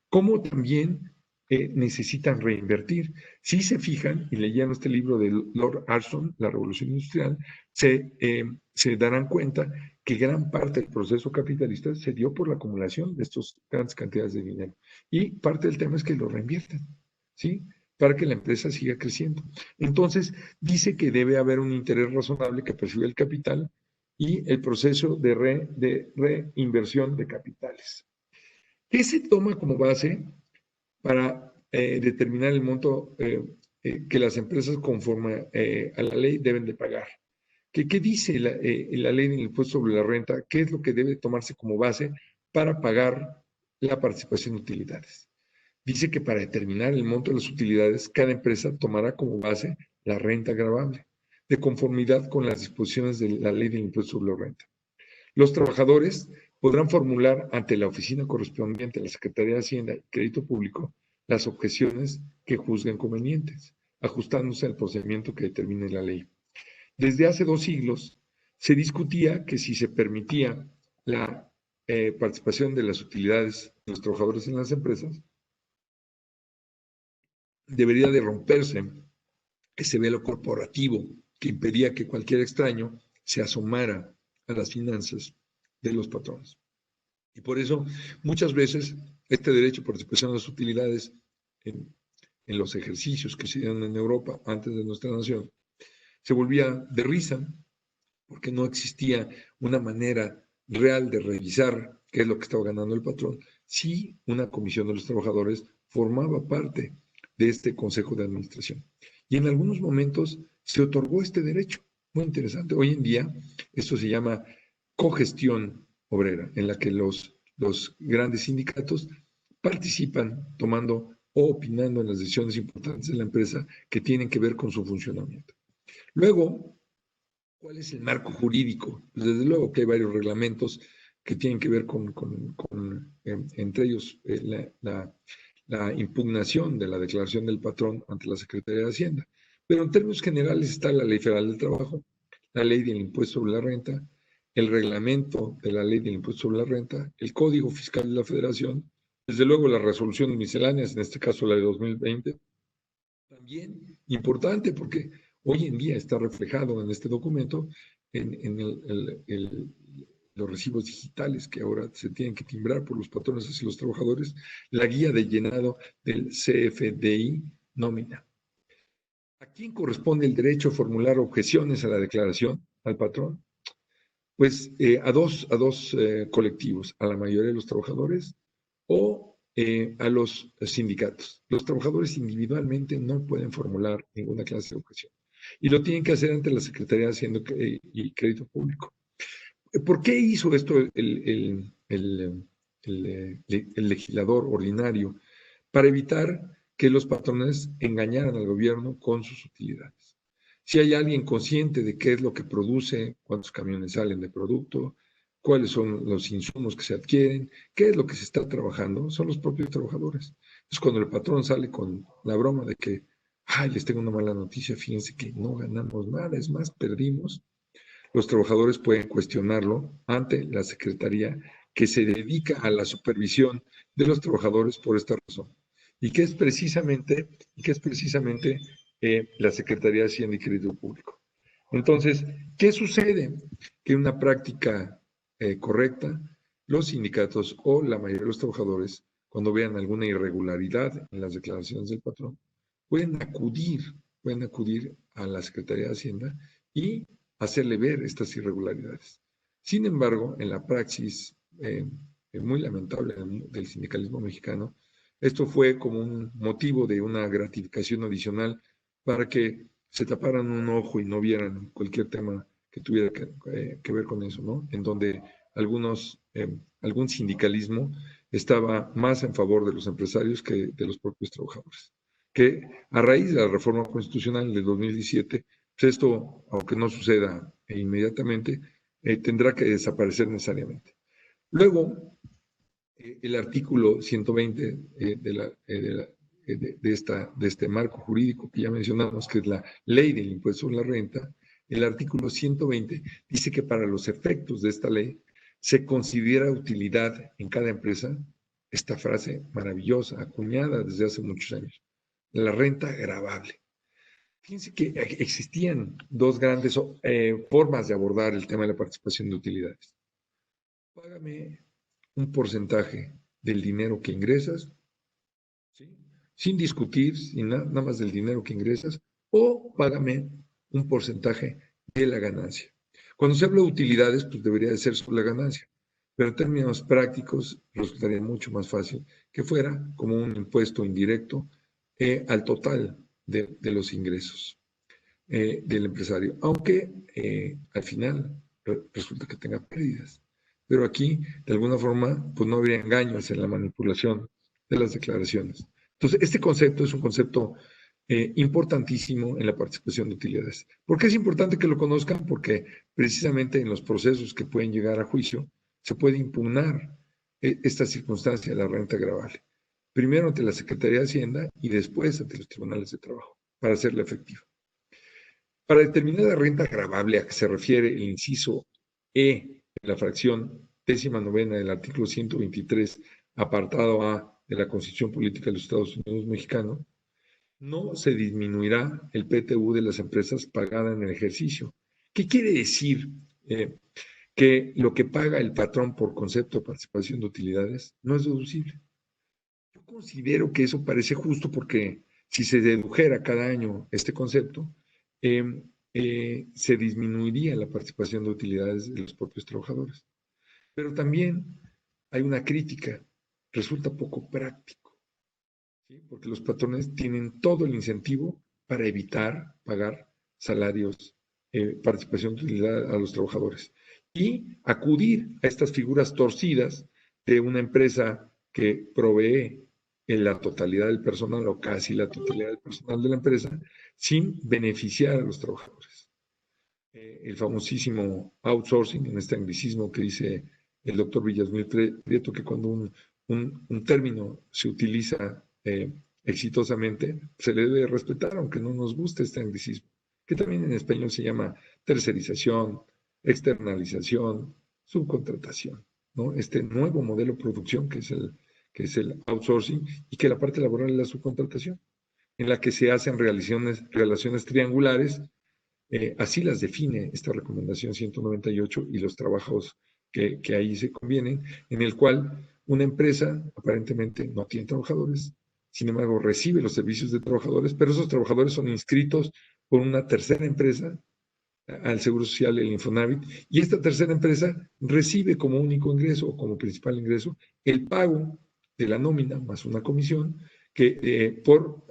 como también necesitan reinvertir. Si se fijan, y leían este libro de Lord Ashton, La Revolución Industrial, se darán cuenta que gran parte del proceso capitalista se dio por la acumulación de estas grandes cantidades de dinero. Y parte del tema es que lo reinvierten, ¿sí? Para que la empresa siga creciendo. Entonces, dice que debe haber un interés razonable que percibe el capital y el proceso de reinversión de capitales. ¿Qué se toma como base para determinar el monto que las empresas conforme a la ley deben de pagar? ¿Qué dice la ley del impuesto sobre la renta? ¿Qué es lo que debe tomarse como base para pagar la participación de utilidades? Dice que para determinar el monto de las utilidades, cada empresa tomará como base la renta gravable, de conformidad con las disposiciones de la ley del impuesto sobre la renta. Los trabajadores podrán formular ante la oficina correspondiente a la Secretaría de Hacienda y Crédito Público las objeciones que juzguen convenientes, ajustándose al procedimiento que determine la ley. Desde hace 2 siglos se discutía que si se permitía la participación de las utilidades de los trabajadores en las empresas, debería de romperse ese velo corporativo que impedía que cualquier extraño se asomara a las finanzas de los patrones. Y por eso, muchas veces, este derecho a participación de las utilidades en los ejercicios que se dieron en Europa antes de nuestra nación, se volvía de risa, porque no existía una manera real de revisar qué es lo que estaba ganando el patrón, si una comisión de los trabajadores formaba parte de este consejo de administración. Y en algunos momentos se otorgó este derecho, muy interesante. Hoy en día esto se llama cogestión obrera, en la que los grandes sindicatos participan tomando o opinando en las decisiones importantes de la empresa que tienen que ver con su funcionamiento. Luego, ¿cuál es el marco jurídico? Desde luego que hay varios reglamentos que tienen que ver con entre ellos, la impugnación de la declaración del patrón ante la Secretaría de Hacienda. Pero en términos generales está la Ley Federal del Trabajo, la Ley del Impuesto sobre la Renta, el reglamento de la Ley del Impuesto sobre la Renta, el Código Fiscal de la Federación, desde luego las resoluciones misceláneas, en este caso la de 2020. También importante porque hoy en día está reflejado en este documento en los recibos digitales que ahora se tienen que timbrar por los patrones hacia los trabajadores, la guía de llenado del CFDI nómina. ¿A quién corresponde el derecho a formular objeciones a la declaración, al patrón? Pues a dos colectivos, a la mayoría de los trabajadores o a los sindicatos. Los trabajadores individualmente no pueden formular ninguna clase de objeción y lo tienen que hacer ante la Secretaría de Hacienda y Crédito Público. ¿Por qué hizo esto el legislador ordinario? Para evitar que los patrones engañaran al gobierno con sus utilidades. Si hay alguien consciente de qué es lo que produce, cuántos camiones salen de producto, cuáles son los insumos que se adquieren, qué es lo que se está trabajando, son los propios trabajadores. Entonces, cuando el patrón sale con la broma de que, ay, les tengo una mala noticia, fíjense que no ganamos nada, es más, perdimos, los trabajadores pueden cuestionarlo ante la Secretaría que se dedica a la supervisión de los trabajadores por esta razón. Y que es precisamente la Secretaría de Hacienda y Crédito Público. Entonces, ¿qué sucede? Que en una práctica correcta, los sindicatos o la mayoría de los trabajadores, cuando vean alguna irregularidad en las declaraciones del patrón, pueden acudir a la Secretaría de Hacienda y hacerle ver estas irregularidades. Sin embargo, en la praxis muy lamentable del sindicalismo mexicano, Esto fue como un motivo de una gratificación adicional para que se taparan un ojo y no vieran cualquier tema que tuviera que ver con eso, ¿no? En donde algún sindicalismo estaba más en favor de los empresarios que de los propios trabajadores. Que a raíz de la reforma constitucional de 2017, pues esto, aunque no suceda inmediatamente, tendrá que desaparecer necesariamente. Luego, el artículo 120 de este marco jurídico que ya mencionamos, que es la ley del impuesto sobre la renta, el artículo 120 dice que para los efectos de esta ley se considera utilidad en cada empresa esta frase maravillosa, acuñada desde hace muchos años, la renta gravable. Fíjense que existían dos grandes formas de abordar el tema de la participación de utilidades. Págame un porcentaje del dinero que ingresas, ¿sí? Sin discutir, sin nada más del dinero que ingresas, o págame un porcentaje de la ganancia. Cuando se habla de utilidades, pues debería de ser sobre la ganancia, pero en términos prácticos resultaría mucho más fácil que fuera como un impuesto indirecto al total de los ingresos del empresario, aunque al final resulta que tenga pérdidas. Pero aquí, de alguna forma, pues no habría engaños en la manipulación de las declaraciones. Entonces, este concepto es un concepto importantísimo en la participación de utilidades. ¿Por qué es importante que lo conozcan? Porque precisamente en los procesos que pueden llegar a juicio se puede impugnar esta circunstancia de la renta gravable. Primero ante la Secretaría de Hacienda y después ante los tribunales de trabajo, para hacerla efectiva. Para determinar la renta gravable a que se refiere el inciso E de la fracción 19ª del artículo 123, apartado A de la Constitución Política de los Estados Unidos Mexicanos, no se disminuirá el PTU de las empresas pagada en el ejercicio. ¿Qué quiere decir? Que lo que paga el patrón por concepto de participación de utilidades no es deducible. Yo considero que eso parece justo porque si se dedujera cada año este concepto, se disminuiría la participación de utilidades de los propios trabajadores. Pero también hay una crítica, resulta poco práctico, ¿sí? Porque los patrones tienen todo el incentivo para evitar pagar salarios, participación de utilidad a los trabajadores y acudir a estas figuras torcidas de una empresa que provee en la totalidad del personal o casi la totalidad del personal de la empresa sin beneficiar a los trabajadores. El famosísimo outsourcing, en este anglicismo que dice el doctor Villasmil Prieto, que cuando un término se utiliza exitosamente, se le debe respetar, aunque no nos guste este anglicismo, que también en español se llama tercerización, externalización, subcontratación, ¿no? Este nuevo modelo de producción que es el outsourcing y que la parte laboral es la subcontratación, en la que se hacen relaciones triangulares, así las define esta recomendación 198 y los trabajos que ahí se convienen, en el cual una empresa aparentemente no tiene trabajadores, sin embargo recibe los servicios de trabajadores, pero esos trabajadores son inscritos por una tercera empresa al Seguro Social, el Infonavit, y esta tercera empresa recibe como único ingreso o como principal ingreso el pago de la nómina más una comisión que por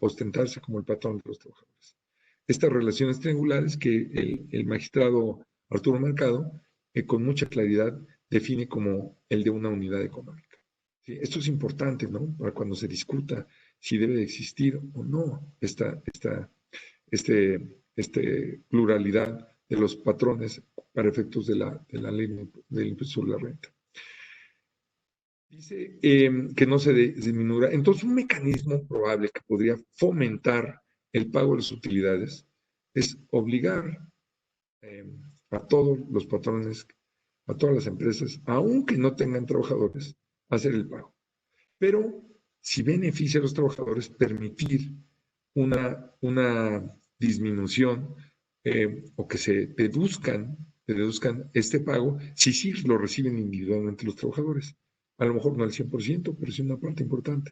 ostentarse como el patrón de los trabajadores. Estas relaciones triangulares que el magistrado Arturo Mercado con mucha claridad define como el de una unidad económica. ¿Sí? Esto es importante, ¿no? Para cuando se discuta si debe de existir o no esta pluralidad de los patrones para efectos de la ley del impuesto sobre la renta. Dice que no se disminuirá. Entonces, un mecanismo probable que podría fomentar el pago de las utilidades es obligar a todos los patrones, a todas las empresas, aunque no tengan trabajadores, a hacer el pago. Pero si beneficia a los trabajadores, permitir una disminución o que se deduzcan este pago si sí lo reciben individualmente los trabajadores. A lo mejor no al 100%, pero sí una parte importante.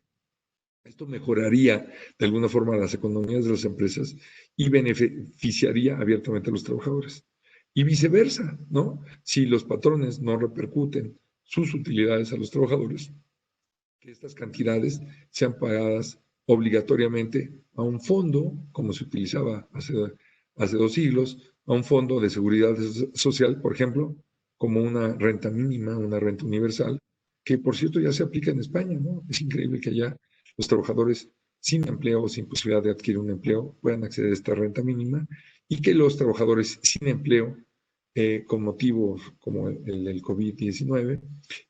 Esto mejoraría de alguna forma las economías de las empresas y beneficiaría abiertamente a los trabajadores. Y viceversa, ¿no? Si los patrones no repercuten sus utilidades a los trabajadores, que estas cantidades sean pagadas obligatoriamente a un fondo, como se utilizaba hace 2 siglos, a un fondo de seguridad social, por ejemplo, como una renta mínima, una renta universal, que por cierto ya se aplica en España, ¿no? Es increíble que allá los trabajadores sin empleo o sin posibilidad de adquirir un empleo puedan acceder a esta renta mínima y que los trabajadores sin empleo, con motivos como el del COVID-19,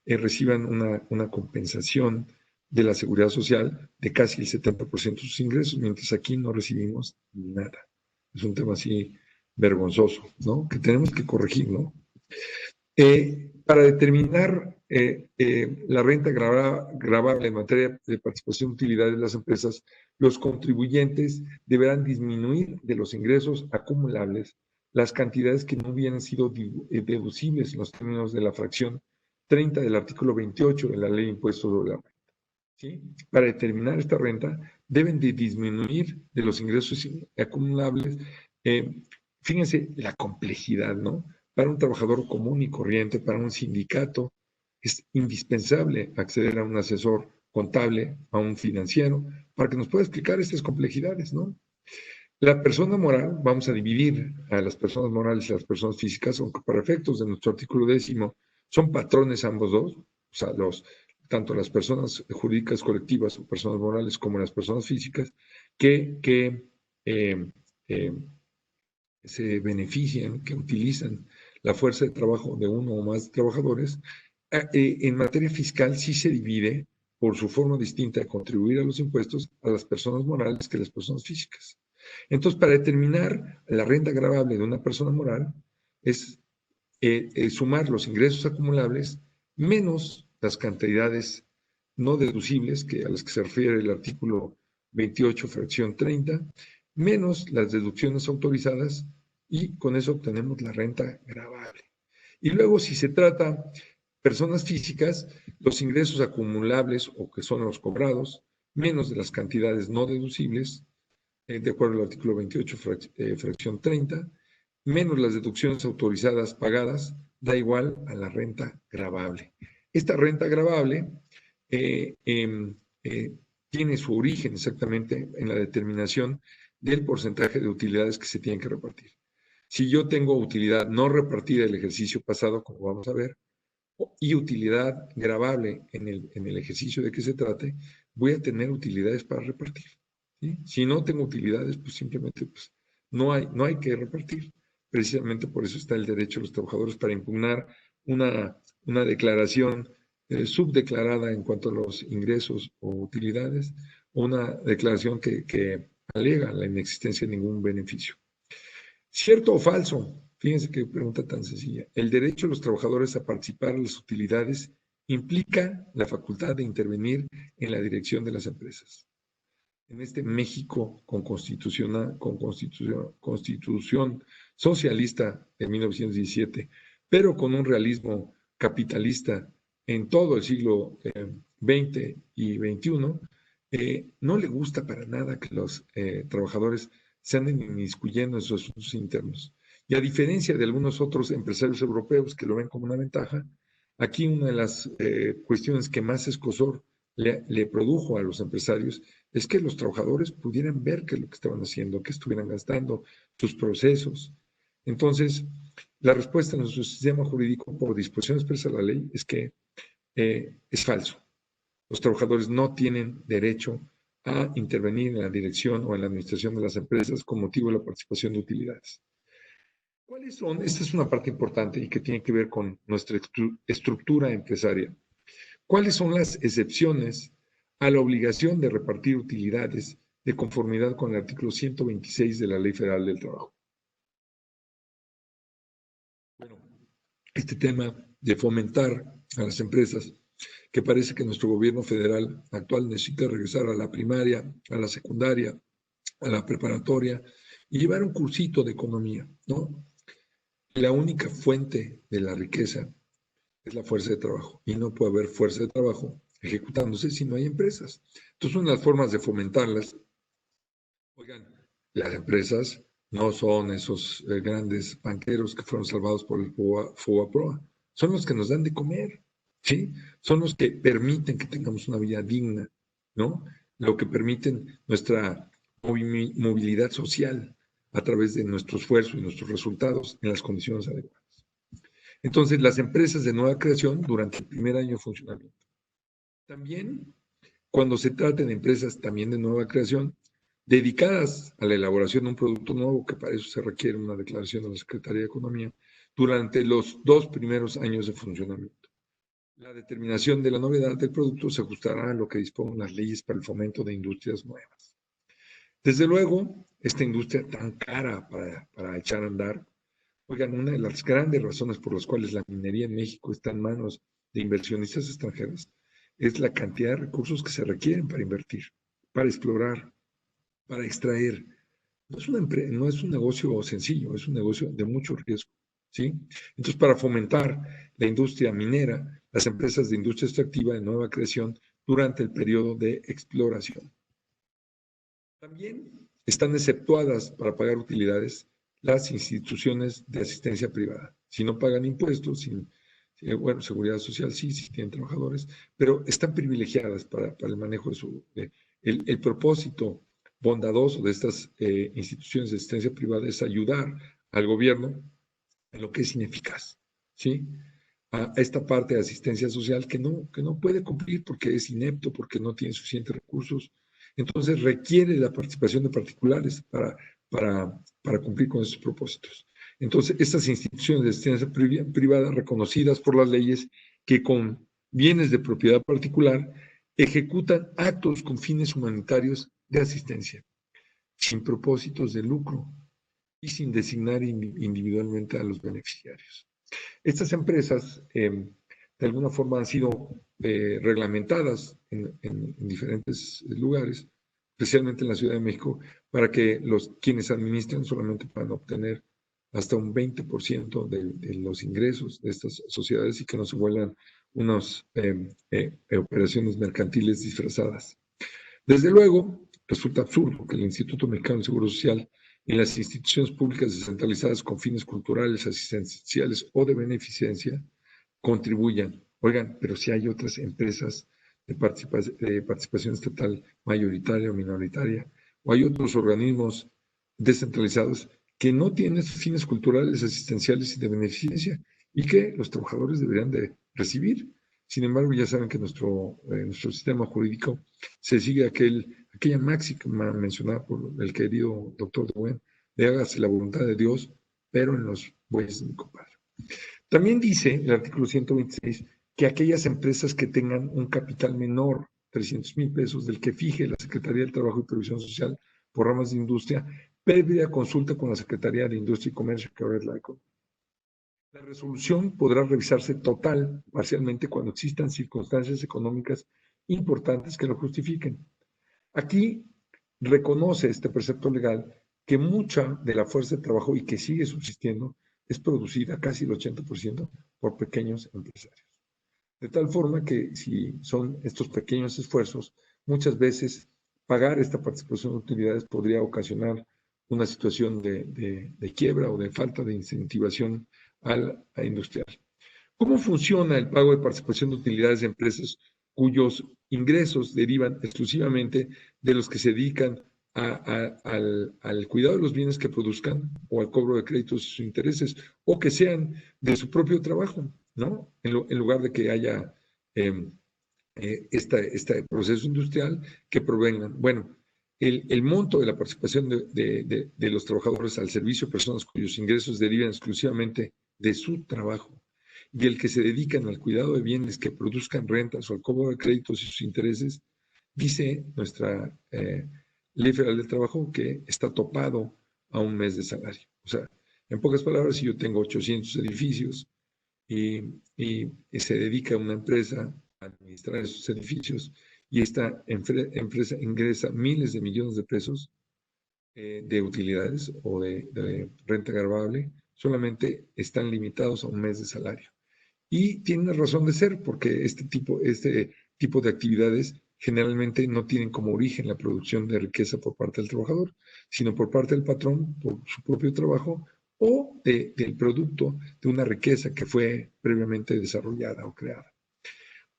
reciban una compensación de la seguridad social de casi el 70% de sus ingresos, mientras aquí no recibimos nada. Es un tema así vergonzoso, ¿no? Que tenemos que corregir, ¿no? Para determinar la renta gravable en materia de participación de utilidades de las empresas, los contribuyentes deberán disminuir de los ingresos acumulables las cantidades que no hubieran sido deducibles en los términos de la fracción 30 del artículo 28 de la Ley de Impuestos sobre la Renta. ¿Sí? Para determinar esta renta, deben de disminuir de los ingresos acumulables. Fíjense la complejidad, ¿no? Para un trabajador común y corriente, para un sindicato, es indispensable acceder a un asesor contable, a un financiero, para que nos pueda explicar estas complejidades, ¿no? La persona moral, vamos a dividir a las personas morales y a las personas físicas, aunque para efectos de nuestro artículo 10 son patrones ambos dos, o sea, tanto las personas jurídicas colectivas o personas morales como las personas físicas que eh, eh, se benefician, que utilizan la fuerza de trabajo de uno o más trabajadores. En materia fiscal sí se divide por su forma distinta de contribuir a los impuestos a las personas morales que las personas físicas. Entonces, para determinar la renta gravable de una persona moral es sumar los ingresos acumulables menos las cantidades no deducibles, a las que se refiere el artículo 28, fracción 30, menos las deducciones autorizadas, y con eso obtenemos la renta gravable. Y luego, si se trata personas físicas, los ingresos acumulables, o que son los cobrados, menos de las cantidades no deducibles, de acuerdo al artículo 28, fracción 30, menos las deducciones autorizadas pagadas, da igual a la renta gravable. Esta renta gravable tiene su origen exactamente en la determinación del porcentaje de utilidades que se tienen que repartir. Si yo tengo utilidad no repartida del ejercicio pasado, como vamos a ver, y utilidad gravable en el ejercicio de que se trate, voy a tener utilidades para repartir. ¿Sí? Si no tengo utilidades, pues simplemente pues, no hay que repartir. Precisamente por eso está el derecho de los trabajadores para impugnar una declaración subdeclarada en cuanto a los ingresos o utilidades, o una declaración que alega la inexistencia de ningún beneficio. ¿Cierto o falso? Fíjense qué pregunta tan sencilla. El derecho de los trabajadores a participar en las utilidades implica la facultad de intervenir en la dirección de las empresas. En este México con constitución socialista de 1917, pero con un realismo capitalista en todo el siglo XX y XXI, no le gusta para nada que los trabajadores se anden inmiscuyendo en sus asuntos internos. Y a diferencia de algunos otros empresarios europeos que lo ven como una ventaja, aquí una de las cuestiones que más escozor le produjo a los empresarios es que los trabajadores pudieran ver qué es lo que estaban haciendo, qué estuvieran gastando, sus procesos. Entonces, la respuesta en nuestro sistema jurídico, por disposición expresa de la ley, es que es falso. Los trabajadores no tienen derecho a intervenir en la dirección o en la administración de las empresas con motivo de la participación de utilidades. ¿Cuáles son? Esta es una parte importante y que tiene que ver con nuestra estructura empresarial. ¿Cuáles son las excepciones a la obligación de repartir utilidades de conformidad con el artículo 126 de la Ley Federal del Trabajo? Bueno, este tema de fomentar a las empresas, que parece que nuestro gobierno federal actual necesita regresar a la primaria, a la secundaria, a la preparatoria y llevar un cursito de economía, ¿no? La única fuente de la riqueza es la fuerza de trabajo y no puede haber fuerza de trabajo ejecutándose si no hay empresas. Entonces, una de las formas de fomentarlas, oigan, las empresas no son esos grandes banqueros que fueron salvados por el FOBAPROA, son los que nos dan de comer. ¿sí? Son los que permiten que tengamos una vida digna, ¿no? Lo que permiten nuestra movilidad social a través de nuestro esfuerzo y nuestros resultados en las condiciones adecuadas. Entonces, las empresas de nueva creación durante el primer año de funcionamiento. También, cuando se trata de empresas también de nueva creación, dedicadas a la elaboración de un producto nuevo, que para eso se requiere una declaración de la Secretaría de Economía, durante los 2 primeros años de funcionamiento. La determinación de la novedad del producto se ajustará a lo que dispongan las leyes para el fomento de industrias nuevas. Desde luego, esta industria tan cara para echar a andar, oigan, una de las grandes razones por las cuales la minería en México está en manos de inversionistas extranjeros es la cantidad de recursos que se requieren para invertir, para explorar, para extraer. No es un negocio sencillo, es un negocio de mucho riesgo, ¿sí? Entonces, para fomentar la industria minera, las empresas de industria extractiva de nueva creación durante el periodo de exploración. También están exceptuadas para pagar utilidades las instituciones de asistencia privada. Si no pagan impuestos, bueno, seguridad social sí, si tienen trabajadores, pero están privilegiadas para el manejo de el propósito bondadoso de estas instituciones de asistencia privada es ayudar al gobierno en lo que es ineficaz, ¿sí? A esta parte de asistencia social que no puede cumplir porque es inepto, porque no tiene suficientes recursos. Entonces requiere la participación de particulares para cumplir con esos propósitos. Entonces, estas instituciones de asistencia privada reconocidas por las leyes que con bienes de propiedad particular ejecutan actos con fines humanitarios de asistencia, sin propósitos de lucro y sin designar individualmente a los beneficiarios. Estas empresas, de alguna forma, han sido reglamentadas en diferentes lugares, especialmente en la Ciudad de México, para que quienes administran solamente puedan obtener hasta un 20% de los ingresos de estas sociedades y que no se vuelvan unas operaciones mercantiles disfrazadas. Desde luego, resulta absurdo que el Instituto Mexicano de Seguro Social y las instituciones públicas descentralizadas con fines culturales, asistenciales o de beneficencia contribuyan. Oigan, pero si hay otras empresas de participación estatal mayoritaria o minoritaria, o hay otros organismos descentralizados que no tienen esos fines culturales, asistenciales y de beneficencia y que los trabajadores deberían de recibir. Sin embargo, ya saben que nuestro sistema jurídico se sigue aquella máxima mencionada por el querido doctor de Buen, de hágase la voluntad de Dios, pero en los bueyes de mi compadre. También dice el artículo 126 que aquellas empresas que tengan un capital menor, 300,000 pesos, del que fije la Secretaría del Trabajo y Previsión Social por ramas de industria, previa consulta con la Secretaría de Industria y Comercio, que ahora es la ECO. La resolución podrá revisarse total o parcialmente cuando existan circunstancias económicas importantes que lo justifiquen. Aquí reconoce este precepto legal que mucha de la fuerza de trabajo y que sigue subsistiendo es producida casi el 80% por pequeños empresarios. De tal forma que si son estos pequeños esfuerzos, muchas veces pagar esta participación de utilidades podría ocasionar una situación de quiebra o de falta de incentivación al industrial. ¿Cómo funciona el pago de participación de utilidades de empresas cuyos ingresos derivan exclusivamente de los que se dedican al cuidado de los bienes que produzcan o al cobro de créditos y intereses o que sean de su propio trabajo, ¿no? En lugar de que haya este proceso industrial que provengan. Bueno, el monto de la participación de los trabajadores al servicio de personas cuyos ingresos derivan exclusivamente de su trabajo y el que se dedican al cuidado de bienes que produzcan rentas o al cobro de créditos y sus intereses, dice nuestra Ley Federal del Trabajo que está topado a un mes de salario. O sea, en pocas palabras, si yo tengo 800 edificios y se dedica una empresa a administrar esos edificios y esta empresa ingresa miles de millones de pesos de utilidades o de renta gravable, solamente están limitados a un mes de salario. Y tiene una razón de ser, porque este tipo de actividades generalmente no tienen como origen la producción de riqueza por parte del trabajador, sino por parte del patrón, por su propio trabajo o del producto de una riqueza que fue previamente desarrollada o creada.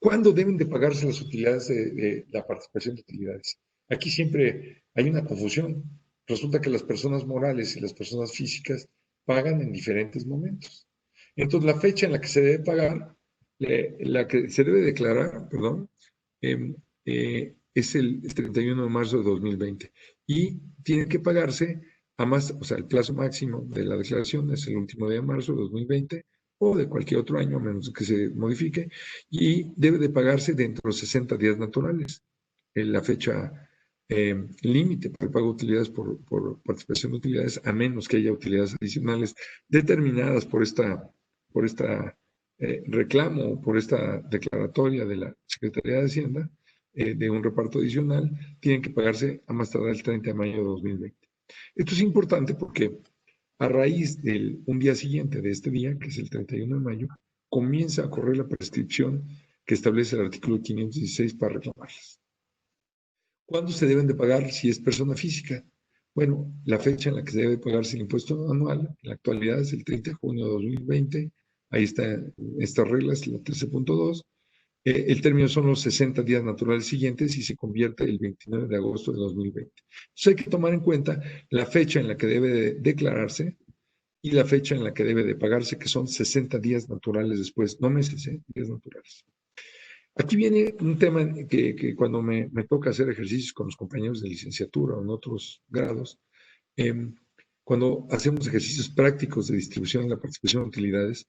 ¿Cuándo deben de pagarse las utilidades de la participación de utilidades? Aquí siempre hay una confusión. Resulta que las personas morales y las personas físicas pagan en diferentes momentos. Entonces, la fecha en la que se debe pagar, la que se debe declarar, perdón, es el 31 de marzo de 2020 y tiene que pagarse a más, o sea, el plazo máximo de la declaración es el último día de marzo de 2020 o de cualquier otro año, a menos que se modifique, y debe de pagarse dentro de los 60 días naturales. La fecha límite para el pago de utilidades por participación de utilidades, a menos que haya utilidades adicionales determinadas por esta reclamo, por esta declaratoria de la Secretaría de Hacienda, de un reparto adicional, tienen que pagarse a más tardar el 30 de mayo de 2020. Esto es importante porque a raíz del un día siguiente de este día, que es el 31 de mayo, comienza a correr la prescripción que establece el artículo 516 para reclamarlas. ¿Cuándo se deben de pagar si es persona física? Bueno, la fecha en la que se debe pagarse el impuesto anual, en la actualidad es el 30 de junio de 2020, ahí están estas reglas, la 13.2. El término son los 60 días naturales siguientes y se convierte el 29 de agosto de 2020. Entonces hay que tomar en cuenta la fecha en la que debe de declararse y la fecha en la que debe de pagarse, que son 60 días naturales después, no meses, días naturales. Aquí viene un tema que cuando me toca hacer ejercicios con los compañeros de licenciatura o en otros grados, cuando hacemos ejercicios prácticos de distribución de la participación de utilidades,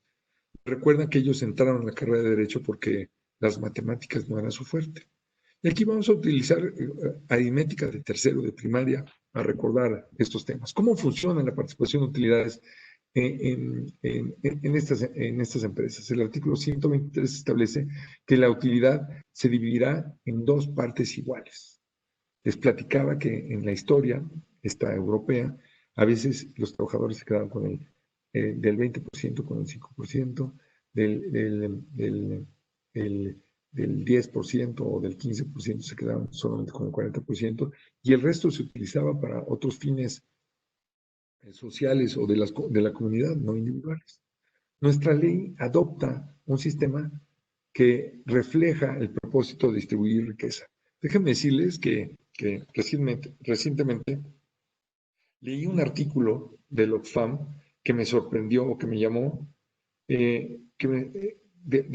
recuerdan que ellos entraron a la carrera de Derecho porque las matemáticas no eran su fuerte. Y aquí vamos a utilizar aritmética de tercero de primaria a recordar estos temas. ¿Cómo funciona la participación de utilidades en estas empresas? El artículo 123 establece que la utilidad se dividirá en dos partes iguales. Les platicaba que en la historia, esta europea, a veces los trabajadores se quedaban con del 20%, con el 5%, del 10% o del 15% se quedaban solamente con el 40%, y el resto se utilizaba para otros fines sociales o de la comunidad, no individuales. Nuestra ley adopta un sistema que refleja el propósito de distribuir riqueza. Déjenme decirles que recientemente leí un artículo del Oxfam que me sorprendió o que me llamó, de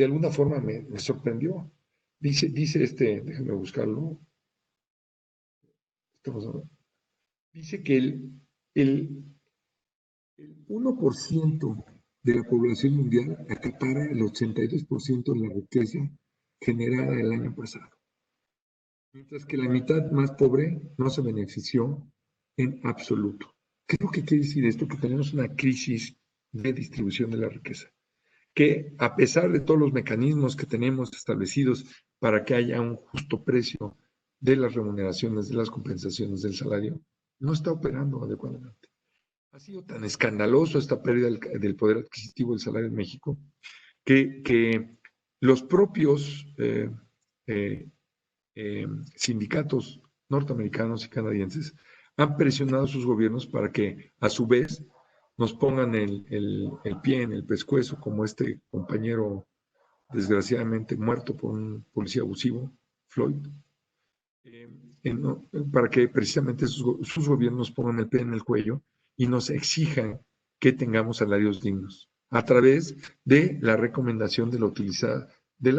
alguna forma me sorprendió. Dice déjenme buscarlo. Dice que el 1% de la población mundial acapara el 82% de la riqueza generada el año pasado, mientras que la mitad más pobre no se benefició en absoluto. ¿Qué es lo que quiere decir esto? Que tenemos una crisis de distribución de la riqueza, que a pesar de todos los mecanismos que tenemos establecidos para que haya un justo precio de las remuneraciones, de las compensaciones del salario, no está operando adecuadamente. Ha sido tan escandaloso esta pérdida del poder adquisitivo del salario en México que los propios sindicatos norteamericanos y canadienses han presionado a sus gobiernos para que a su vez nos pongan el pie en el pescuezo, como este compañero desgraciadamente muerto por un policía abusivo, Floyd, para que precisamente sus gobiernos pongan el pie en el cuello y nos exijan que tengamos salarios dignos a través de la recomendación de la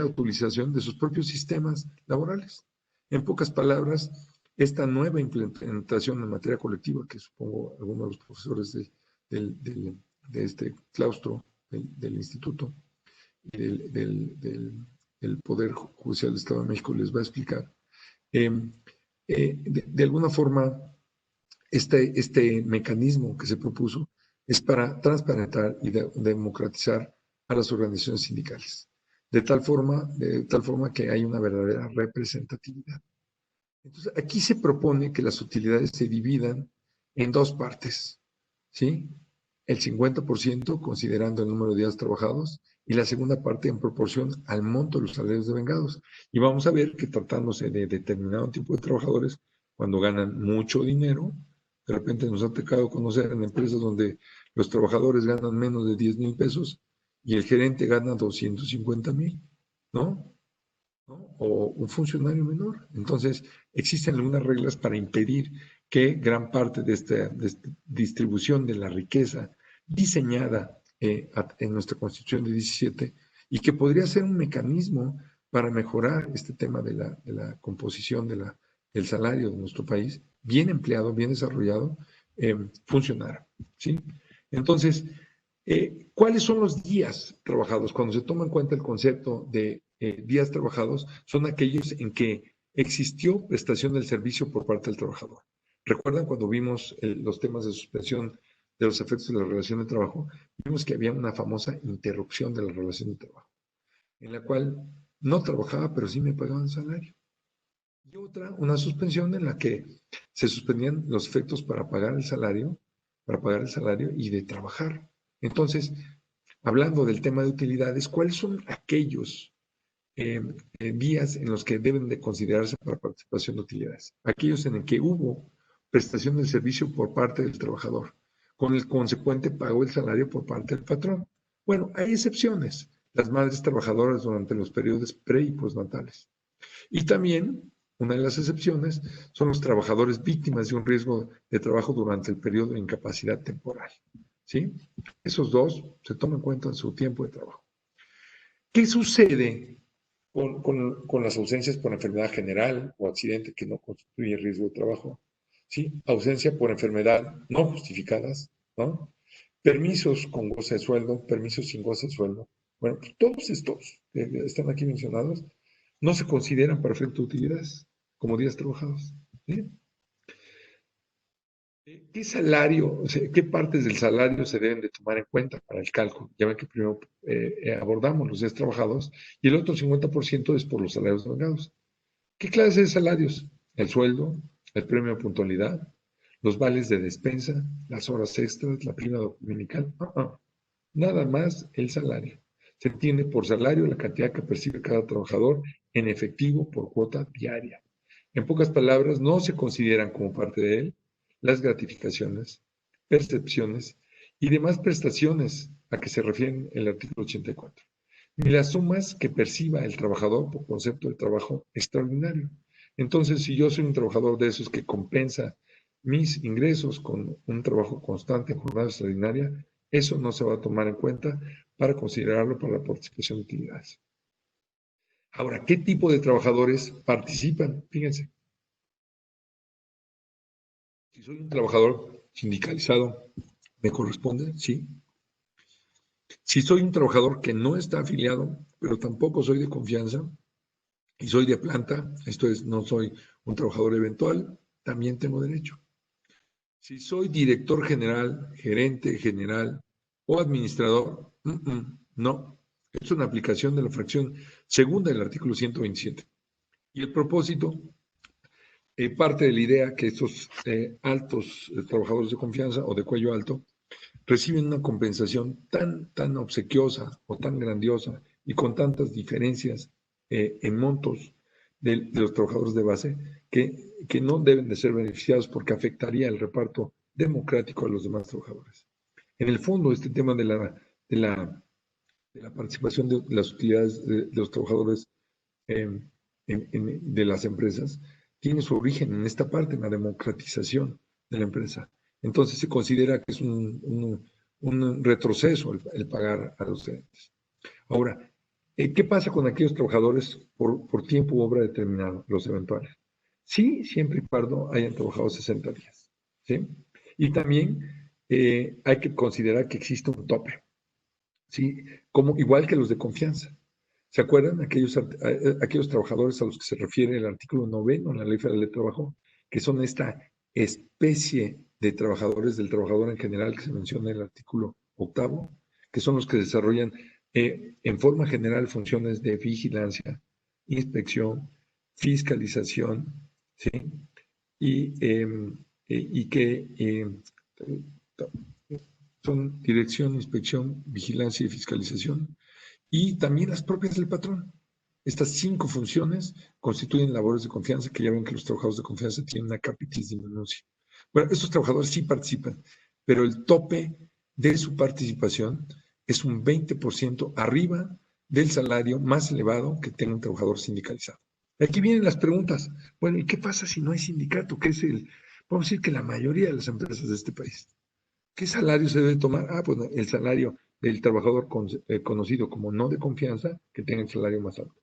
utilización de sus propios sistemas laborales. En pocas palabras, esta nueva implementación en materia colectiva, que supongo algunos de los profesores de este claustro del instituto y del Poder Judicial del Estado de México les va a explicar, de alguna forma, este mecanismo que se propuso es para transparentar y democratizar a las organizaciones sindicales, de tal forma que hay una verdadera representatividad. Entonces, aquí se propone que las utilidades se dividan en dos partes, ¿sí? El 50% considerando el número de días trabajados y la segunda parte en proporción al monto de los salarios devengados. Y vamos a ver que tratándose de determinado tipo de trabajadores, cuando ganan mucho dinero, de repente nos ha tocado conocer en empresas donde los trabajadores ganan menos de 10,000 pesos y el gerente gana 250,000, ¿no? ¿no? O un funcionario menor. Entonces, existen algunas reglas para impedir que gran parte de esta distribución de la riqueza diseñada en nuestra Constitución de 17 y que podría ser un mecanismo para mejorar este tema de la composición del salario de nuestro país, bien empleado, bien desarrollado, funcionara. ¿Sí? Entonces, ¿cuáles son los días trabajados? Cuando se toma en cuenta el concepto de días trabajados, son aquellos en que existió prestación del servicio por parte del trabajador. ¿Recuerdan cuando vimos los temas de suspensión de los efectos de la relación de trabajo? Vimos que había una famosa interrupción de la relación de trabajo, en la cual no trabajaba, pero sí me pagaban salario. Y otra, una suspensión en la que se suspendían los efectos para pagar el salario y de trabajar. Entonces, hablando del tema de utilidades, ¿cuáles son aquellos días en los que deben de considerarse para participación de utilidades? Aquellos en el que hubo prestación del servicio por parte del trabajador, con el consecuente pago del salario por parte del patrón. Bueno, hay excepciones, las madres trabajadoras durante los periodos pre y postnatales. Y también, una de las excepciones, son los trabajadores víctimas de un riesgo de trabajo durante el periodo de incapacidad temporal. ¿Sí? Esos dos se toman en cuenta en su tiempo de trabajo. ¿Qué sucede con las ausencias por enfermedad general o accidente que no constituye riesgo de trabajo? ¿Sí? Ausencia por enfermedad no justificadas, ¿no? Permisos con goce de sueldo, permisos sin goce de sueldo. Bueno, pues todos estos que están aquí mencionados no se consideran para efecto de utilidades como días trabajados. ¿Sí? ¿Qué salario, o sea, qué partes del salario se deben de tomar en cuenta para el cálculo? Ya ven que primero abordamos los días trabajados y el otro 50% es por los salarios drogados. ¿Qué clase de salarios? El sueldo, el premio de puntualidad, los vales de despensa, las horas extras, la prima dominical. Nada más el salario. Se entiende por salario la cantidad que percibe cada trabajador en efectivo por cuota diaria. En pocas palabras, no se consideran como parte de él las gratificaciones, percepciones y demás prestaciones a que se refiere el artículo 84, ni las sumas que perciba el trabajador por concepto de trabajo extraordinario. Entonces, si yo soy un trabajador de esos que compensa mis ingresos con un trabajo constante en jornada extraordinaria, eso no se va a tomar en cuenta para considerarlo para la participación de utilidades. Ahora, ¿qué tipo de trabajadores participan? Fíjense, si soy un trabajador sindicalizado, ¿me corresponde? Sí. Si soy un trabajador que no está afiliado, pero tampoco soy de confianza y soy de planta, esto es, no soy un trabajador eventual, también tengo derecho. Si soy director general, gerente general o administrador, no. Es una aplicación de la fracción segunda del artículo 127. Y el propósito parte de la idea que estos altos trabajadores de confianza o de cuello alto reciben una compensación tan obsequiosa o tan grandiosa y con tantas diferencias en montos de los trabajadores de base que no deben de ser beneficiados porque afectaría el reparto democrático a los demás trabajadores. En el fondo, este tema de la participación de las utilidades de los trabajadores de las empresas tiene su origen en esta parte, en la democratización de la empresa. Entonces se considera que es un retroceso el pagar a los gerentes. Ahora, ¿qué pasa con aquellos trabajadores por tiempo u obra determinado, los eventuales? Sí, siempre y cuando hayan trabajado 60 días. ¿Sí? Y también hay que considerar que existe un tope, ¿sí? Como, igual que los de confianza. ¿Se acuerdan aquellos trabajadores a los que se refiere el artículo 9 en la Ley Federal de Trabajo, que son esta especie de trabajadores del trabajador en general que se menciona en el artículo 8, que son los que desarrollan en forma general funciones de vigilancia, inspección, fiscalización, ¿sí? Y que son dirección, inspección, vigilancia y fiscalización, y también las propias del patrón. Estas 5 funciones constituyen labores de confianza que ya ven que los trabajadores de confianza tienen una capitis diminucia. Bueno, estos trabajadores sí participan, pero el tope de su participación es un 20% arriba del salario más elevado que tenga un trabajador sindicalizado. Aquí vienen las preguntas. Bueno, ¿y qué pasa si no hay sindicato? Vamos a decir que la mayoría de las empresas de este país. ¿Qué salario se debe tomar? Pues el salario del trabajador conocido como no de confianza, que tenga el salario más alto.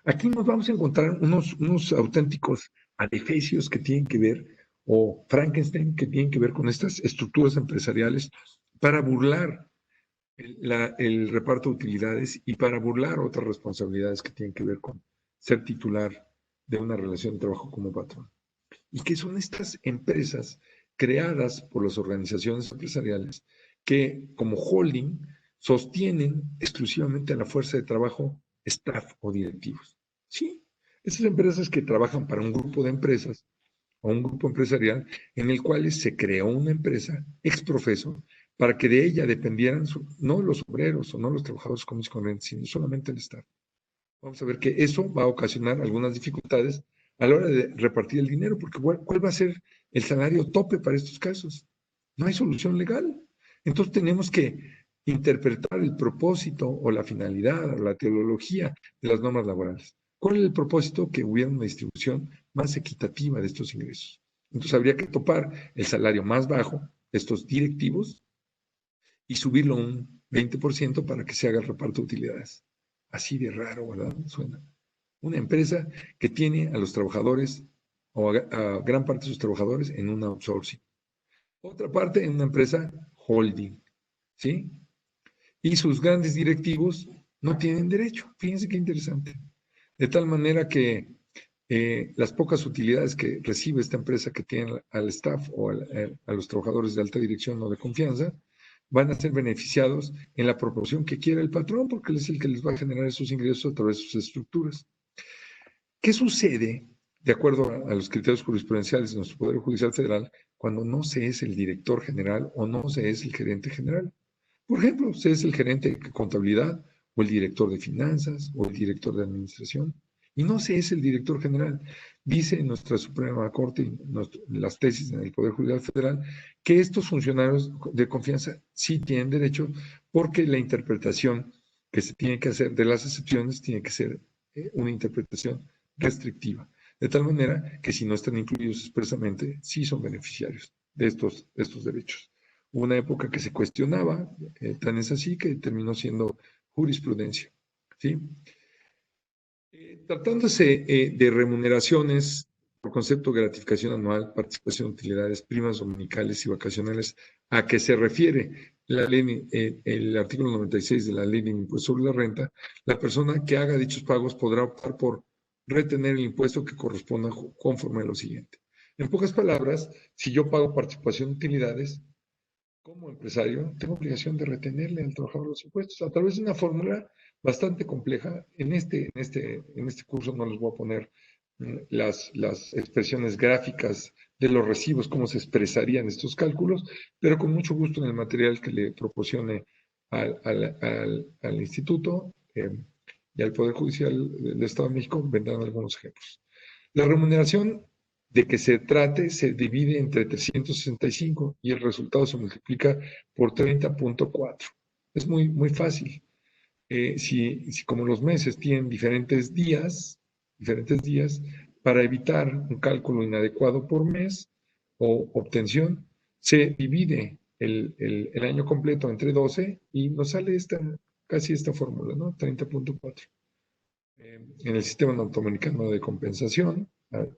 Aquí nos vamos a encontrar unos auténticos adefesios que tienen que ver, o Frankenstein, que tienen que ver con estas estructuras empresariales para burlar el reparto de utilidades y para burlar otras responsabilidades que tienen que ver con ser titular de una relación de trabajo como patrón. Y que son estas empresas creadas por las organizaciones empresariales que, como holding, sostienen exclusivamente a la fuerza de trabajo, staff o directivos. Sí, esas empresas que trabajan para un grupo de empresas o un grupo empresarial en el cual se creó una empresa ex profeso para que de ella dependieran no los obreros o no los trabajadores comunes y corrientes, sino solamente el staff. Vamos a ver que eso va a ocasionar algunas dificultades a la hora de repartir el dinero, porque ¿cuál va a ser el salario tope para estos casos? No hay solución legal. Entonces tenemos que interpretar el propósito o la finalidad o la teología de las normas laborales. ¿Cuál es el propósito? Que hubiera una distribución más equitativa de estos ingresos. Entonces habría que topar el salario más bajo de estos directivos y subirlo un 20% para que se haga el reparto de utilidades. Así de raro, ¿verdad? Suena. Una empresa que tiene a los trabajadores o a gran parte de sus trabajadores en un outsourcing. Otra parte en una empresa holding, ¿sí? Y sus grandes directivos no tienen derecho. Fíjense qué interesante. De tal manera que las pocas utilidades que recibe esta empresa que tiene al staff o a los trabajadores de alta dirección o de confianza van a ser beneficiados en la proporción que quiera el patrón, porque él es el que les va a generar esos ingresos a través de sus estructuras. ¿Qué sucede, de acuerdo a los criterios jurisprudenciales de nuestro Poder Judicial Federal, cuando no se es el director general o no se es el gerente general? Por ejemplo, se es el gerente de contabilidad o el director de finanzas o el director de administración y no se es el director general. Dice nuestra Suprema Corte y las tesis en el Poder Judicial Federal que estos funcionarios de confianza sí tienen derecho porque la interpretación que se tiene que hacer de las excepciones tiene que ser una interpretación restrictiva, de tal manera que si no están incluidos expresamente, sí son beneficiarios de estos derechos. Hubo una época que se cuestionaba, tan es así que terminó siendo jurisprudencia. ¿Sí? Tratándose de remuneraciones por concepto de gratificación anual, participación de utilidades, primas dominicales y vacacionales, a que se refiere la ley, el artículo 96 de la Ley de Impuesto sobre la Renta, la persona que haga dichos pagos podrá optar por retener el impuesto que corresponda conforme a lo siguiente. En pocas palabras, si yo pago participación de utilidades, como empresario, tengo obligación de retenerle al trabajador los impuestos a través de una fórmula bastante compleja. En este curso no les voy a poner las expresiones gráficas de los recibos, cómo se expresarían estos cálculos, pero con mucho gusto en el material que le proporcione al Instituto y al Poder Judicial del Estado de México vendrán algunos ejemplos. La remuneración de que se trate se divide entre 365 y el resultado se multiplica por 30.4. Es muy, muy fácil. Si como los meses tienen diferentes días, para evitar un cálculo inadecuado por mes o obtención, se divide el año completo entre 12 y nos sale casi esta fórmula, ¿no? 30.4. En el sistema norteamericano de compensación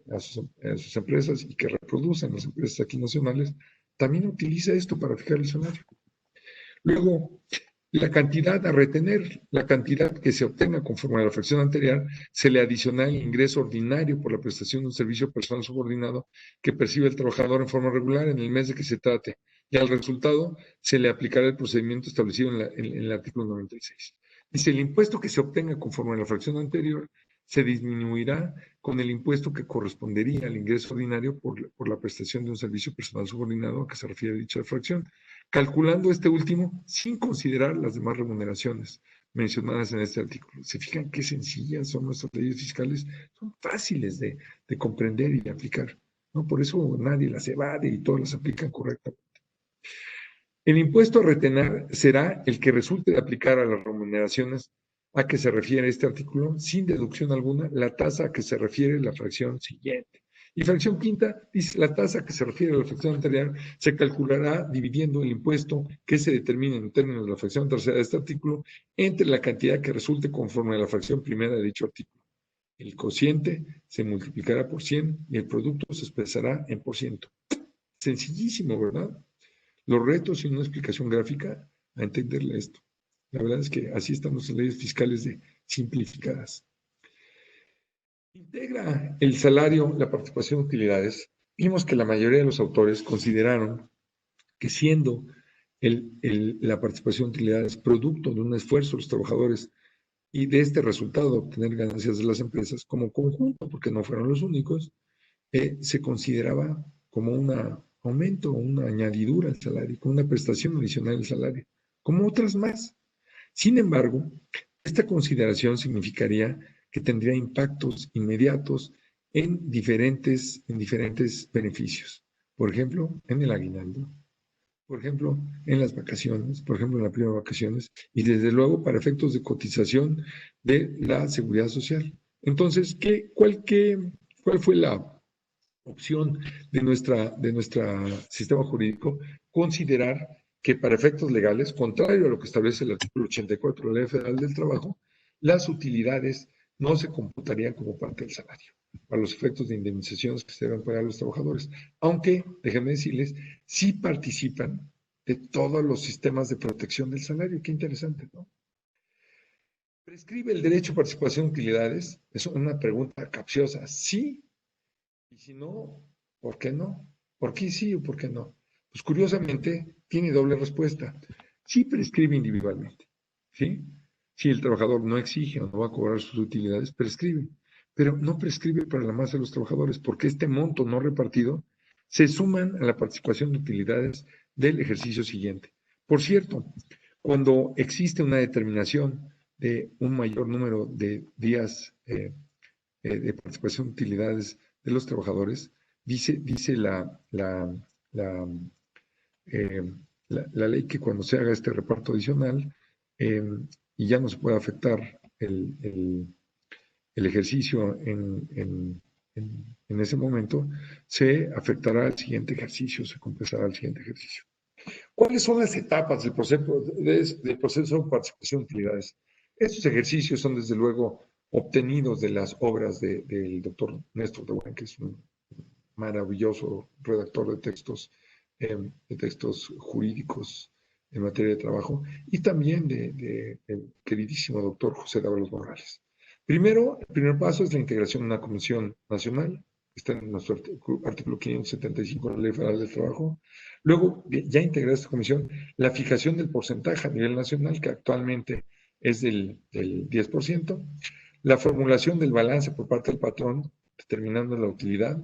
a sus empresas y que reproducen las empresas aquí nacionales, también utiliza esto para fijar el salario. Luego, la cantidad a retener, la cantidad que se obtenga conforme a la fracción anterior, se le adiciona el ingreso ordinario por la prestación de un servicio personal subordinado que percibe el trabajador en forma regular en el mes de que se trate, y al resultado se le aplicará el procedimiento establecido en el artículo 96. Dice, el impuesto que se obtenga conforme a la fracción anterior se disminuirá con el impuesto que correspondería al ingreso ordinario por la prestación de un servicio personal subordinado a que se refiere dicha fracción, calculando este último sin considerar las demás remuneraciones mencionadas en este artículo. ¿Se fijan qué sencillas son nuestras leyes fiscales? Son fáciles de comprender y de aplicar, ¿no? Por eso nadie las evade y todas las aplican correctamente. El impuesto a retener será el que resulte de aplicar a las remuneraciones a que se refiere este artículo, sin deducción alguna, la tasa a que se refiere la fracción siguiente. Y fracción quinta dice, la tasa a que se refiere a la fracción anterior se calculará dividiendo el impuesto que se determine en términos de la fracción tercera de este artículo entre la cantidad que resulte conforme a la fracción primera de dicho artículo. El cociente se multiplicará por 100 y el producto se expresará en por ciento. Sencillísimo, ¿verdad? Los retos y una explicación gráfica a entenderle esto. La verdad es que así están las leyes fiscales simplificadas. Integra el salario la participación de utilidades. Vimos que la mayoría de los autores consideraron que siendo la participación de utilidades producto de un esfuerzo de los trabajadores y de este resultado obtener ganancias de las empresas como conjunto, porque no fueron los únicos, se consideraba como un aumento, una añadidura al salario, como una prestación adicional al salario, como otras más. Sin embargo, esta consideración significaría que tendría impactos inmediatos en diferentes beneficios. Por ejemplo, en el aguinaldo, por ejemplo, en las vacaciones, por ejemplo, en la prima de vacaciones, y desde luego para efectos de cotización de la seguridad social. Entonces, ¿cuál fue la opción de nuestro sistema jurídico? Considerar que para efectos legales, contrario a lo que establece el artículo 84 de la Ley Federal del Trabajo, las utilidades no se computarían como parte del salario para los efectos de indemnizaciones que se deben pagar a los trabajadores, aunque, déjenme decirles, sí participan de todos los sistemas de protección del salario. Qué interesante, ¿no? ¿Prescribe el derecho a participación de utilidades? Es una pregunta capciosa. Sí, y si no, ¿por qué no? ¿Por qué sí o por qué no? Pues curiosamente tiene doble respuesta. Sí prescribe individualmente, ¿sí? Si el trabajador no exige o no va a cobrar sus utilidades, prescribe. Pero no prescribe para la masa de los trabajadores, porque este monto no repartido se suman a la participación de utilidades del ejercicio siguiente. Por cierto, cuando existe una determinación de un mayor número de días de participación de utilidades de los trabajadores, dice la, eh, la ley que cuando se haga este reparto adicional eh, y ya no se puede afectar el ejercicio en ese momento, se afectará al siguiente ejercicio, se compensará al siguiente ejercicio. ¿Cuáles son las etapas del proceso de participación de utilidades? Estos ejercicios son desde luego obtenidos de las obras del doctor Néstor de Buen, que es un maravilloso redactor de textos jurídicos en materia de trabajo, y también del queridísimo doctor José Dávalos Morales. Primero, el primer paso es la integración de una comisión nacional, está en nuestro artículo 575 de la Ley Federal del Trabajo. Luego, ya integrada esta comisión, la fijación del porcentaje a nivel nacional, que actualmente es del 10%, la formulación del balance por parte del patrón, determinando la utilidad,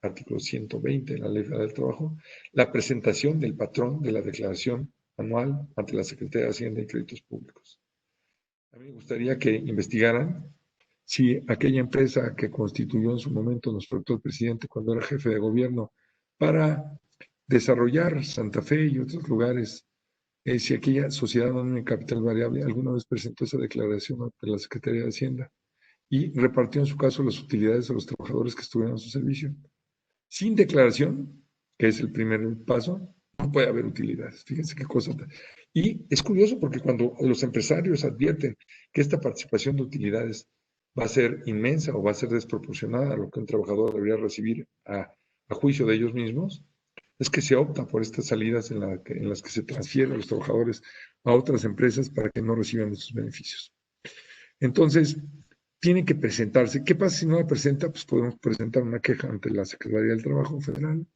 artículo 120 de la Ley Federal del Trabajo, la presentación del patrón de la declaración anual ante la Secretaría de Hacienda y Créditos Públicos. A mí me gustaría que investigaran si aquella empresa que constituyó en su momento nuestro actual presidente cuando era jefe de gobierno para desarrollar Santa Fe y otros lugares, si aquella sociedad anónima de capital variable alguna vez presentó esa declaración ante la Secretaría de Hacienda y repartió en su caso las utilidades a los trabajadores que estuvieron a su servicio. Sin declaración, que es el primer paso, no puede haber utilidades. Fíjense qué cosa. Y es curioso porque cuando los empresarios advierten que esta participación de utilidades va a ser inmensa o va a ser desproporcionada a lo que un trabajador debería recibir a juicio de ellos mismos, es que se opta por estas salidas en las que se transfieren a los trabajadores a otras empresas para que no reciban esos beneficios. Entonces, tienen que presentarse. ¿Qué pasa si no la presenta? Pues podemos presentar una queja ante la Secretaría del Trabajo federal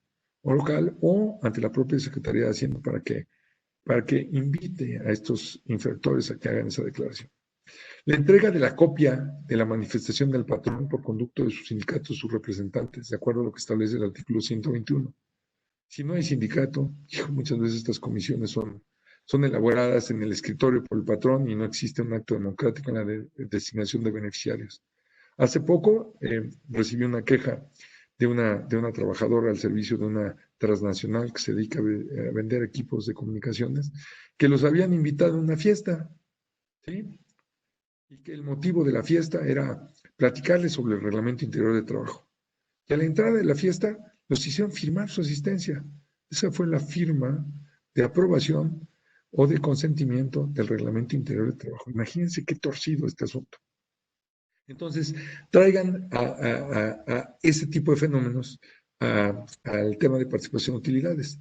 o local o ante la propia Secretaría de Hacienda para que invite a estos infractores a que hagan esa declaración. La entrega de la copia de la manifestación del patrón por conducto de sus sindicatos, sus representantes, de acuerdo a lo que establece el artículo 121. Si no hay sindicato, muchas veces estas comisiones son elaboradas en el escritorio por el patrón y no existe un acto democrático en la designación de beneficiarios. Hace poco recibí una queja de una trabajadora al servicio de una transnacional que se dedica a vender equipos de comunicaciones, que los habían invitado a una fiesta, ¿sí? y que el motivo de la fiesta era platicarles sobre el reglamento interior de trabajo. Y a la entrada de la fiesta los hicieron firmar su asistencia. Esa fue la firma de aprobación o de consentimiento del reglamento interior de trabajo. Imagínense qué torcido este asunto. Entonces, traigan a ese tipo de fenómenos al tema de participación de utilidades.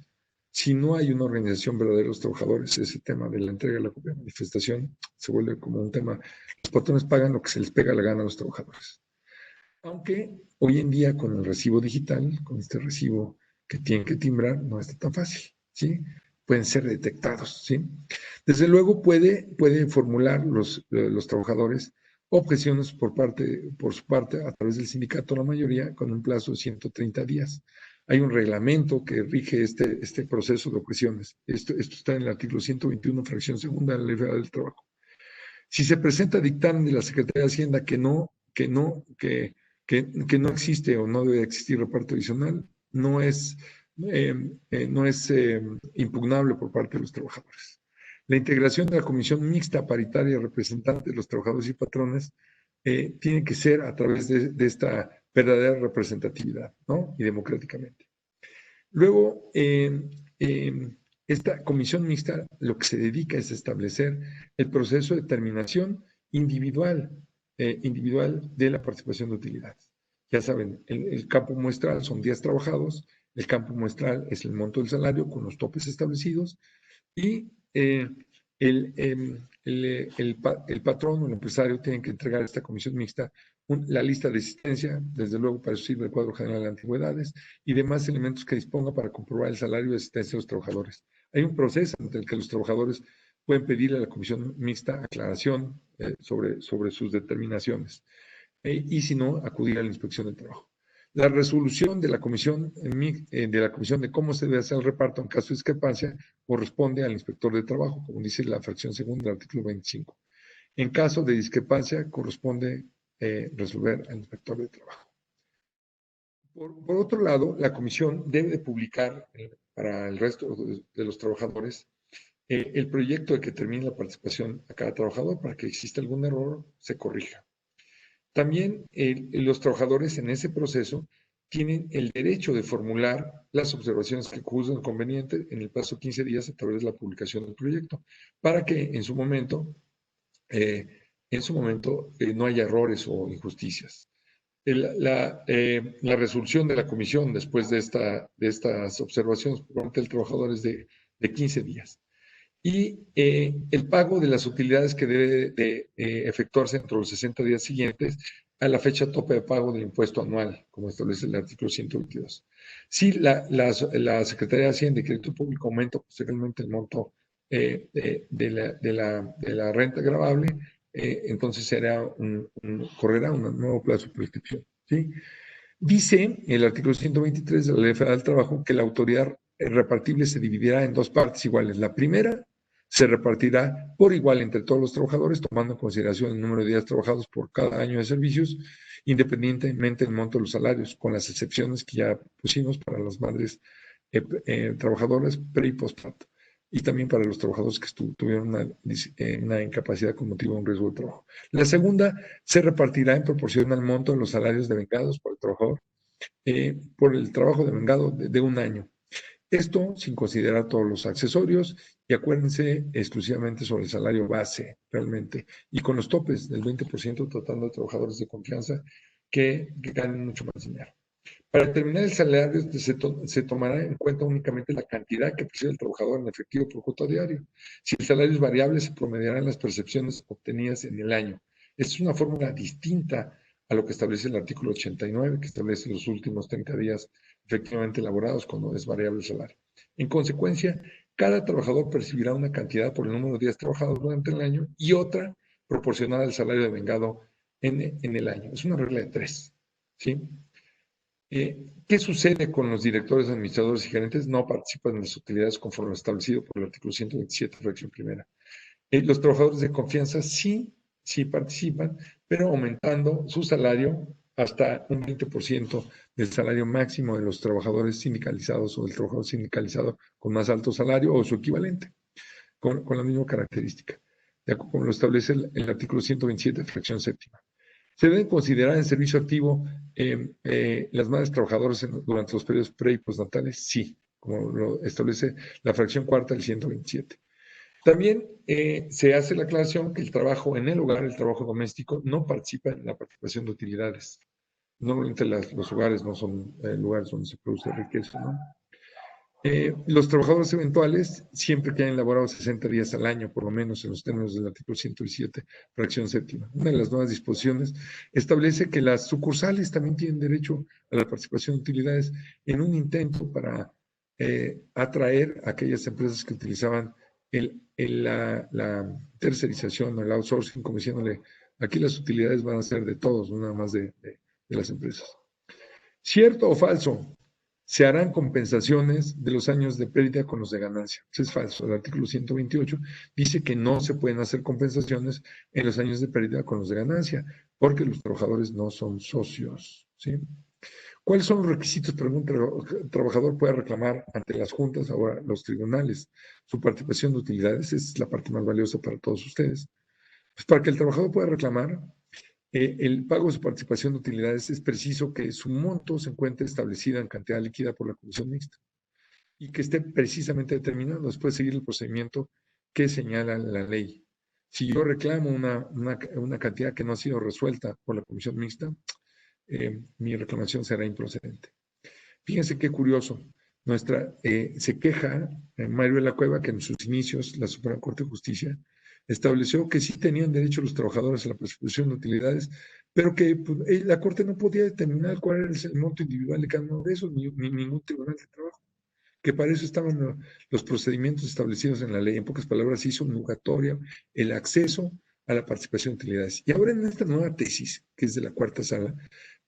Si no hay una organización verdadera de los trabajadores, ese tema de la entrega de la copia de manifestación se vuelve como un tema. Los patrones pagan lo que se les pega la gana a los trabajadores. Aunque hoy en día con el recibo digital, con este recibo que tienen que timbrar, no está tan fácil, ¿sí? Pueden ser detectados, ¿sí? Desde luego puede formular los trabajadores objeciones por su parte a través del sindicato, la mayoría, con un plazo de 130 días. Hay un reglamento que rige este proceso de objeciones. Esto está en el artículo 121, fracción segunda de la Ley Federal del Trabajo. Si se presenta dictamen de la Secretaría de Hacienda que no existe o no debe existir reparto adicional, no es impugnable por parte de los trabajadores. La integración de la comisión mixta paritaria representante de los trabajadores y patrones tiene que ser a través de esta verdadera representatividad, ¿no? Y democráticamente. Luego, esta comisión mixta lo que se dedica es establecer el proceso de determinación individual de la participación de utilidades. Ya saben, el campo muestral son días trabajados, el campo muestral es el monto del salario con los topes establecidos y el patrón o el empresario tienen que entregar a esta comisión mixta la lista de existencia, desde luego para eso sirve el cuadro general de antigüedades y demás elementos que disponga para comprobar el salario de existencia de los trabajadores. Hay un proceso en el que los trabajadores pueden pedirle a la comisión mixta aclaración sobre sus determinaciones y si no, acudir a la inspección de trabajo. La resolución de la comisión de cómo se debe hacer el reparto en caso de discrepancia corresponde al inspector de trabajo, como dice la fracción segunda del artículo 25. En caso de discrepancia, corresponde resolver al inspector de trabajo. Por otro lado, la comisión debe de publicar para el resto de los trabajadores el proyecto de que termine la participación a cada trabajador para que exista algún error, se corrija. También los trabajadores en ese proceso tienen el derecho de formular las observaciones que juzguen conveniente en el plazo de 15 días a través de la publicación del proyecto, para que en su momento no haya errores o injusticias. La resolución de la comisión después de estas observaciones por parte del trabajador es de 15 días. Y el pago de las utilidades que debe de efectuarse entre los 60 días siguientes a la fecha tope de pago del impuesto anual, como establece el artículo 122. Si la Secretaría de Hacienda y Crédito Público aumenta posteriormente el monto de la renta gravable, entonces correrá un nuevo plazo de prescripción, ¿sí? Dice el artículo 123 de la Ley Federal del Trabajo que la autoridad repartible se dividirá en dos partes iguales. La primera se repartirá por igual entre todos los trabajadores, tomando en consideración el número de días trabajados por cada año de servicios, independientemente del monto de los salarios, con las excepciones que ya pusimos para las madres trabajadoras pre y postparto, y también para los trabajadores que tuvieron una incapacidad con motivo de un riesgo de trabajo. La segunda se repartirá en proporción al monto de los salarios devengados por el trabajador por el trabajo devengado de un año. Esto sin considerar todos los accesorios y acuérdense exclusivamente sobre el salario base, realmente, y con los topes del 20% tratando de trabajadores de confianza que ganen mucho más dinero. Para determinar el salario se tomará en cuenta únicamente la cantidad que percibe el trabajador en efectivo por cuota diario. Si el salario es variable, se promediarán las percepciones obtenidas en el año. Esta es una fórmula distinta a lo que establece el artículo 89, que establece los últimos 30 días efectivamente elaborados cuando es variable el salario. En consecuencia, cada trabajador percibirá una cantidad por el número de días trabajados durante el año y otra proporcional al salario devengado en el año. Es una regla de 3, ¿sí? ¿Qué sucede con los directores, administradores y gerentes? No participan en las utilidades conforme establecido por el artículo 127, fracción primera. Los trabajadores de confianza sí participan, pero aumentando su salario hasta un 20% del salario máximo de los trabajadores sindicalizados o del trabajador sindicalizado con más alto salario o su equivalente, con la misma característica. de acuerdo con lo establece el artículo 127, fracción séptima. ¿Se deben considerar en servicio activo las madres trabajadoras durante los periodos pre- y postnatales? Sí, como lo establece la fracción cuarta del 127. También se hace la aclaración que el trabajo en el hogar, el trabajo doméstico, no participa en la participación de utilidades. Normalmente los hogares no son lugares donde se produce riqueza, ¿no? Los trabajadores eventuales, siempre que hayan laborado 60 días al año, por lo menos en los términos del artículo 107, fracción séptima. Una de las nuevas disposiciones establece que las sucursales también tienen derecho a la participación de utilidades en un intento para atraer a aquellas empresas que utilizaban la tercerización o el outsourcing, como diciéndole, aquí las utilidades van a ser de todos, no nada más de las empresas. ¿Cierto o falso? Se harán compensaciones de los años de pérdida con los de ganancia. Eso es falso. El artículo 128 dice que no se pueden hacer compensaciones en los años de pérdida con los de ganancia, porque los trabajadores no son socios, ¿sí? ¿Cuáles son los requisitos para que un trabajador pueda reclamar ante las juntas, ahora los tribunales, su participación de utilidades? Esa es la parte más valiosa para todos ustedes. Pues para que el trabajador pueda reclamar, el pago de su participación de utilidades es preciso que su monto se encuentre establecido en cantidad líquida por la comisión mixta y que esté precisamente determinado después de seguir el procedimiento que señala la ley. Si yo reclamo una cantidad que no ha sido resuelta por la comisión mixta, mi reclamación será improcedente. Fíjense qué curioso. Se queja Mario de la Cueva que en sus inicios la Suprema Corte de Justicia estableció que sí tenían derecho los trabajadores a la participación de utilidades, pero que pues, la Corte no podía determinar cuál era el monto individual de cada uno de esos, ni ningún tribunal de trabajo, que para eso estaban los procedimientos establecidos en la ley. En pocas palabras, hizo nugatoria el acceso a la participación de utilidades. Y ahora en esta nueva tesis, que es de la cuarta sala,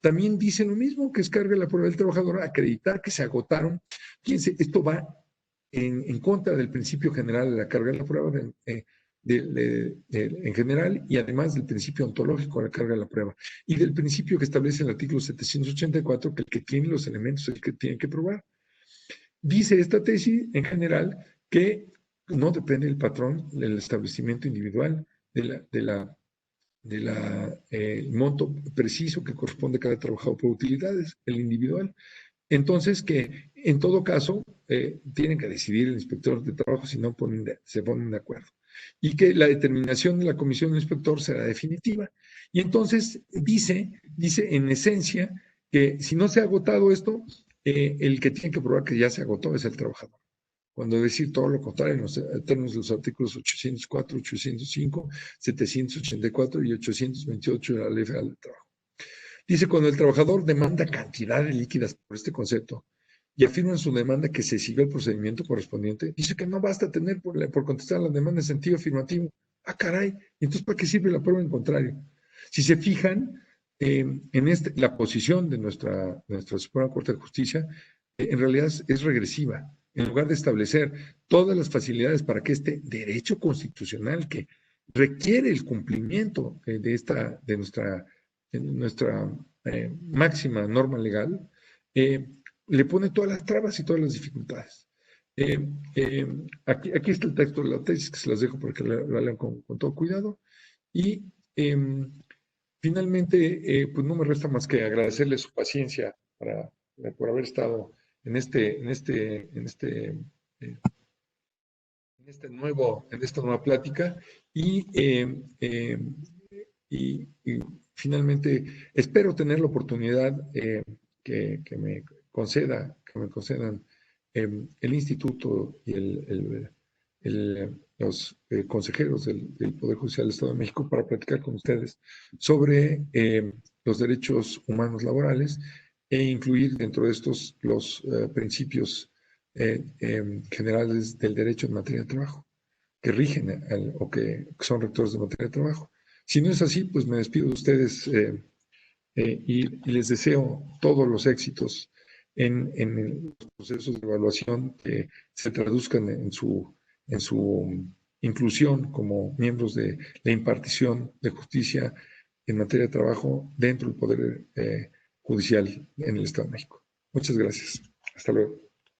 también dice lo mismo, que es carga la prueba del trabajador, acreditar que se agotaron. Fíjense, esto va en contra del principio general de la carga de la prueba en general y además del principio ontológico de la carga de la prueba y del principio que establece el artículo 784 que el que tiene los elementos es el que tiene que probar. Dice esta tesis en general que no depende del patrón del establecimiento individual del monto preciso que corresponde a cada trabajador por utilidades, el individual. Entonces, que en todo caso tienen que decidir el inspector de trabajo si no se ponen de acuerdo. Y que la determinación de la comisión del inspector será definitiva. Y entonces dice en esencia que si no se ha agotado esto, el que tiene que probar que ya se agotó es el trabajador. Cuando decir todo lo contrario en los términos de los artículos 804, 805, 784 y 828 de la Ley Federal del Trabajo. Dice, cuando el trabajador demanda cantidades líquidas por este concepto y afirma en su demanda que se sigue el procedimiento correspondiente, dice que no basta tener por contestar la demanda en sentido afirmativo. Ah, caray, entonces ¿para qué sirve la prueba en contrario? Si se fijan en la posición de nuestra Suprema Corte de Justicia, en realidad es regresiva. En lugar de establecer todas las facilidades para que este derecho constitucional que requiere el cumplimiento de nuestra máxima norma legal, le pone todas las trabas y todas las dificultades. Aquí está el texto de la tesis, que se las dejo para que lo lean con todo cuidado. Y finalmente, pues no me resta más que agradecerle su paciencia por haber estado en esta nueva plática y finalmente espero tener la oportunidad que me concedan el instituto y los consejeros del Poder Judicial del Estado de México para platicar con ustedes sobre los derechos humanos laborales e incluir dentro de estos los principios generales del derecho en materia de trabajo que rigen o que son rectores de materia de trabajo. Si no es así, pues me despido de ustedes y les deseo todos los éxitos en los procesos de evaluación que se traduzcan en su inclusión como miembros de la impartición de justicia en materia de trabajo dentro del Poder Judicial en el Estado de México. Muchas gracias. Hasta luego.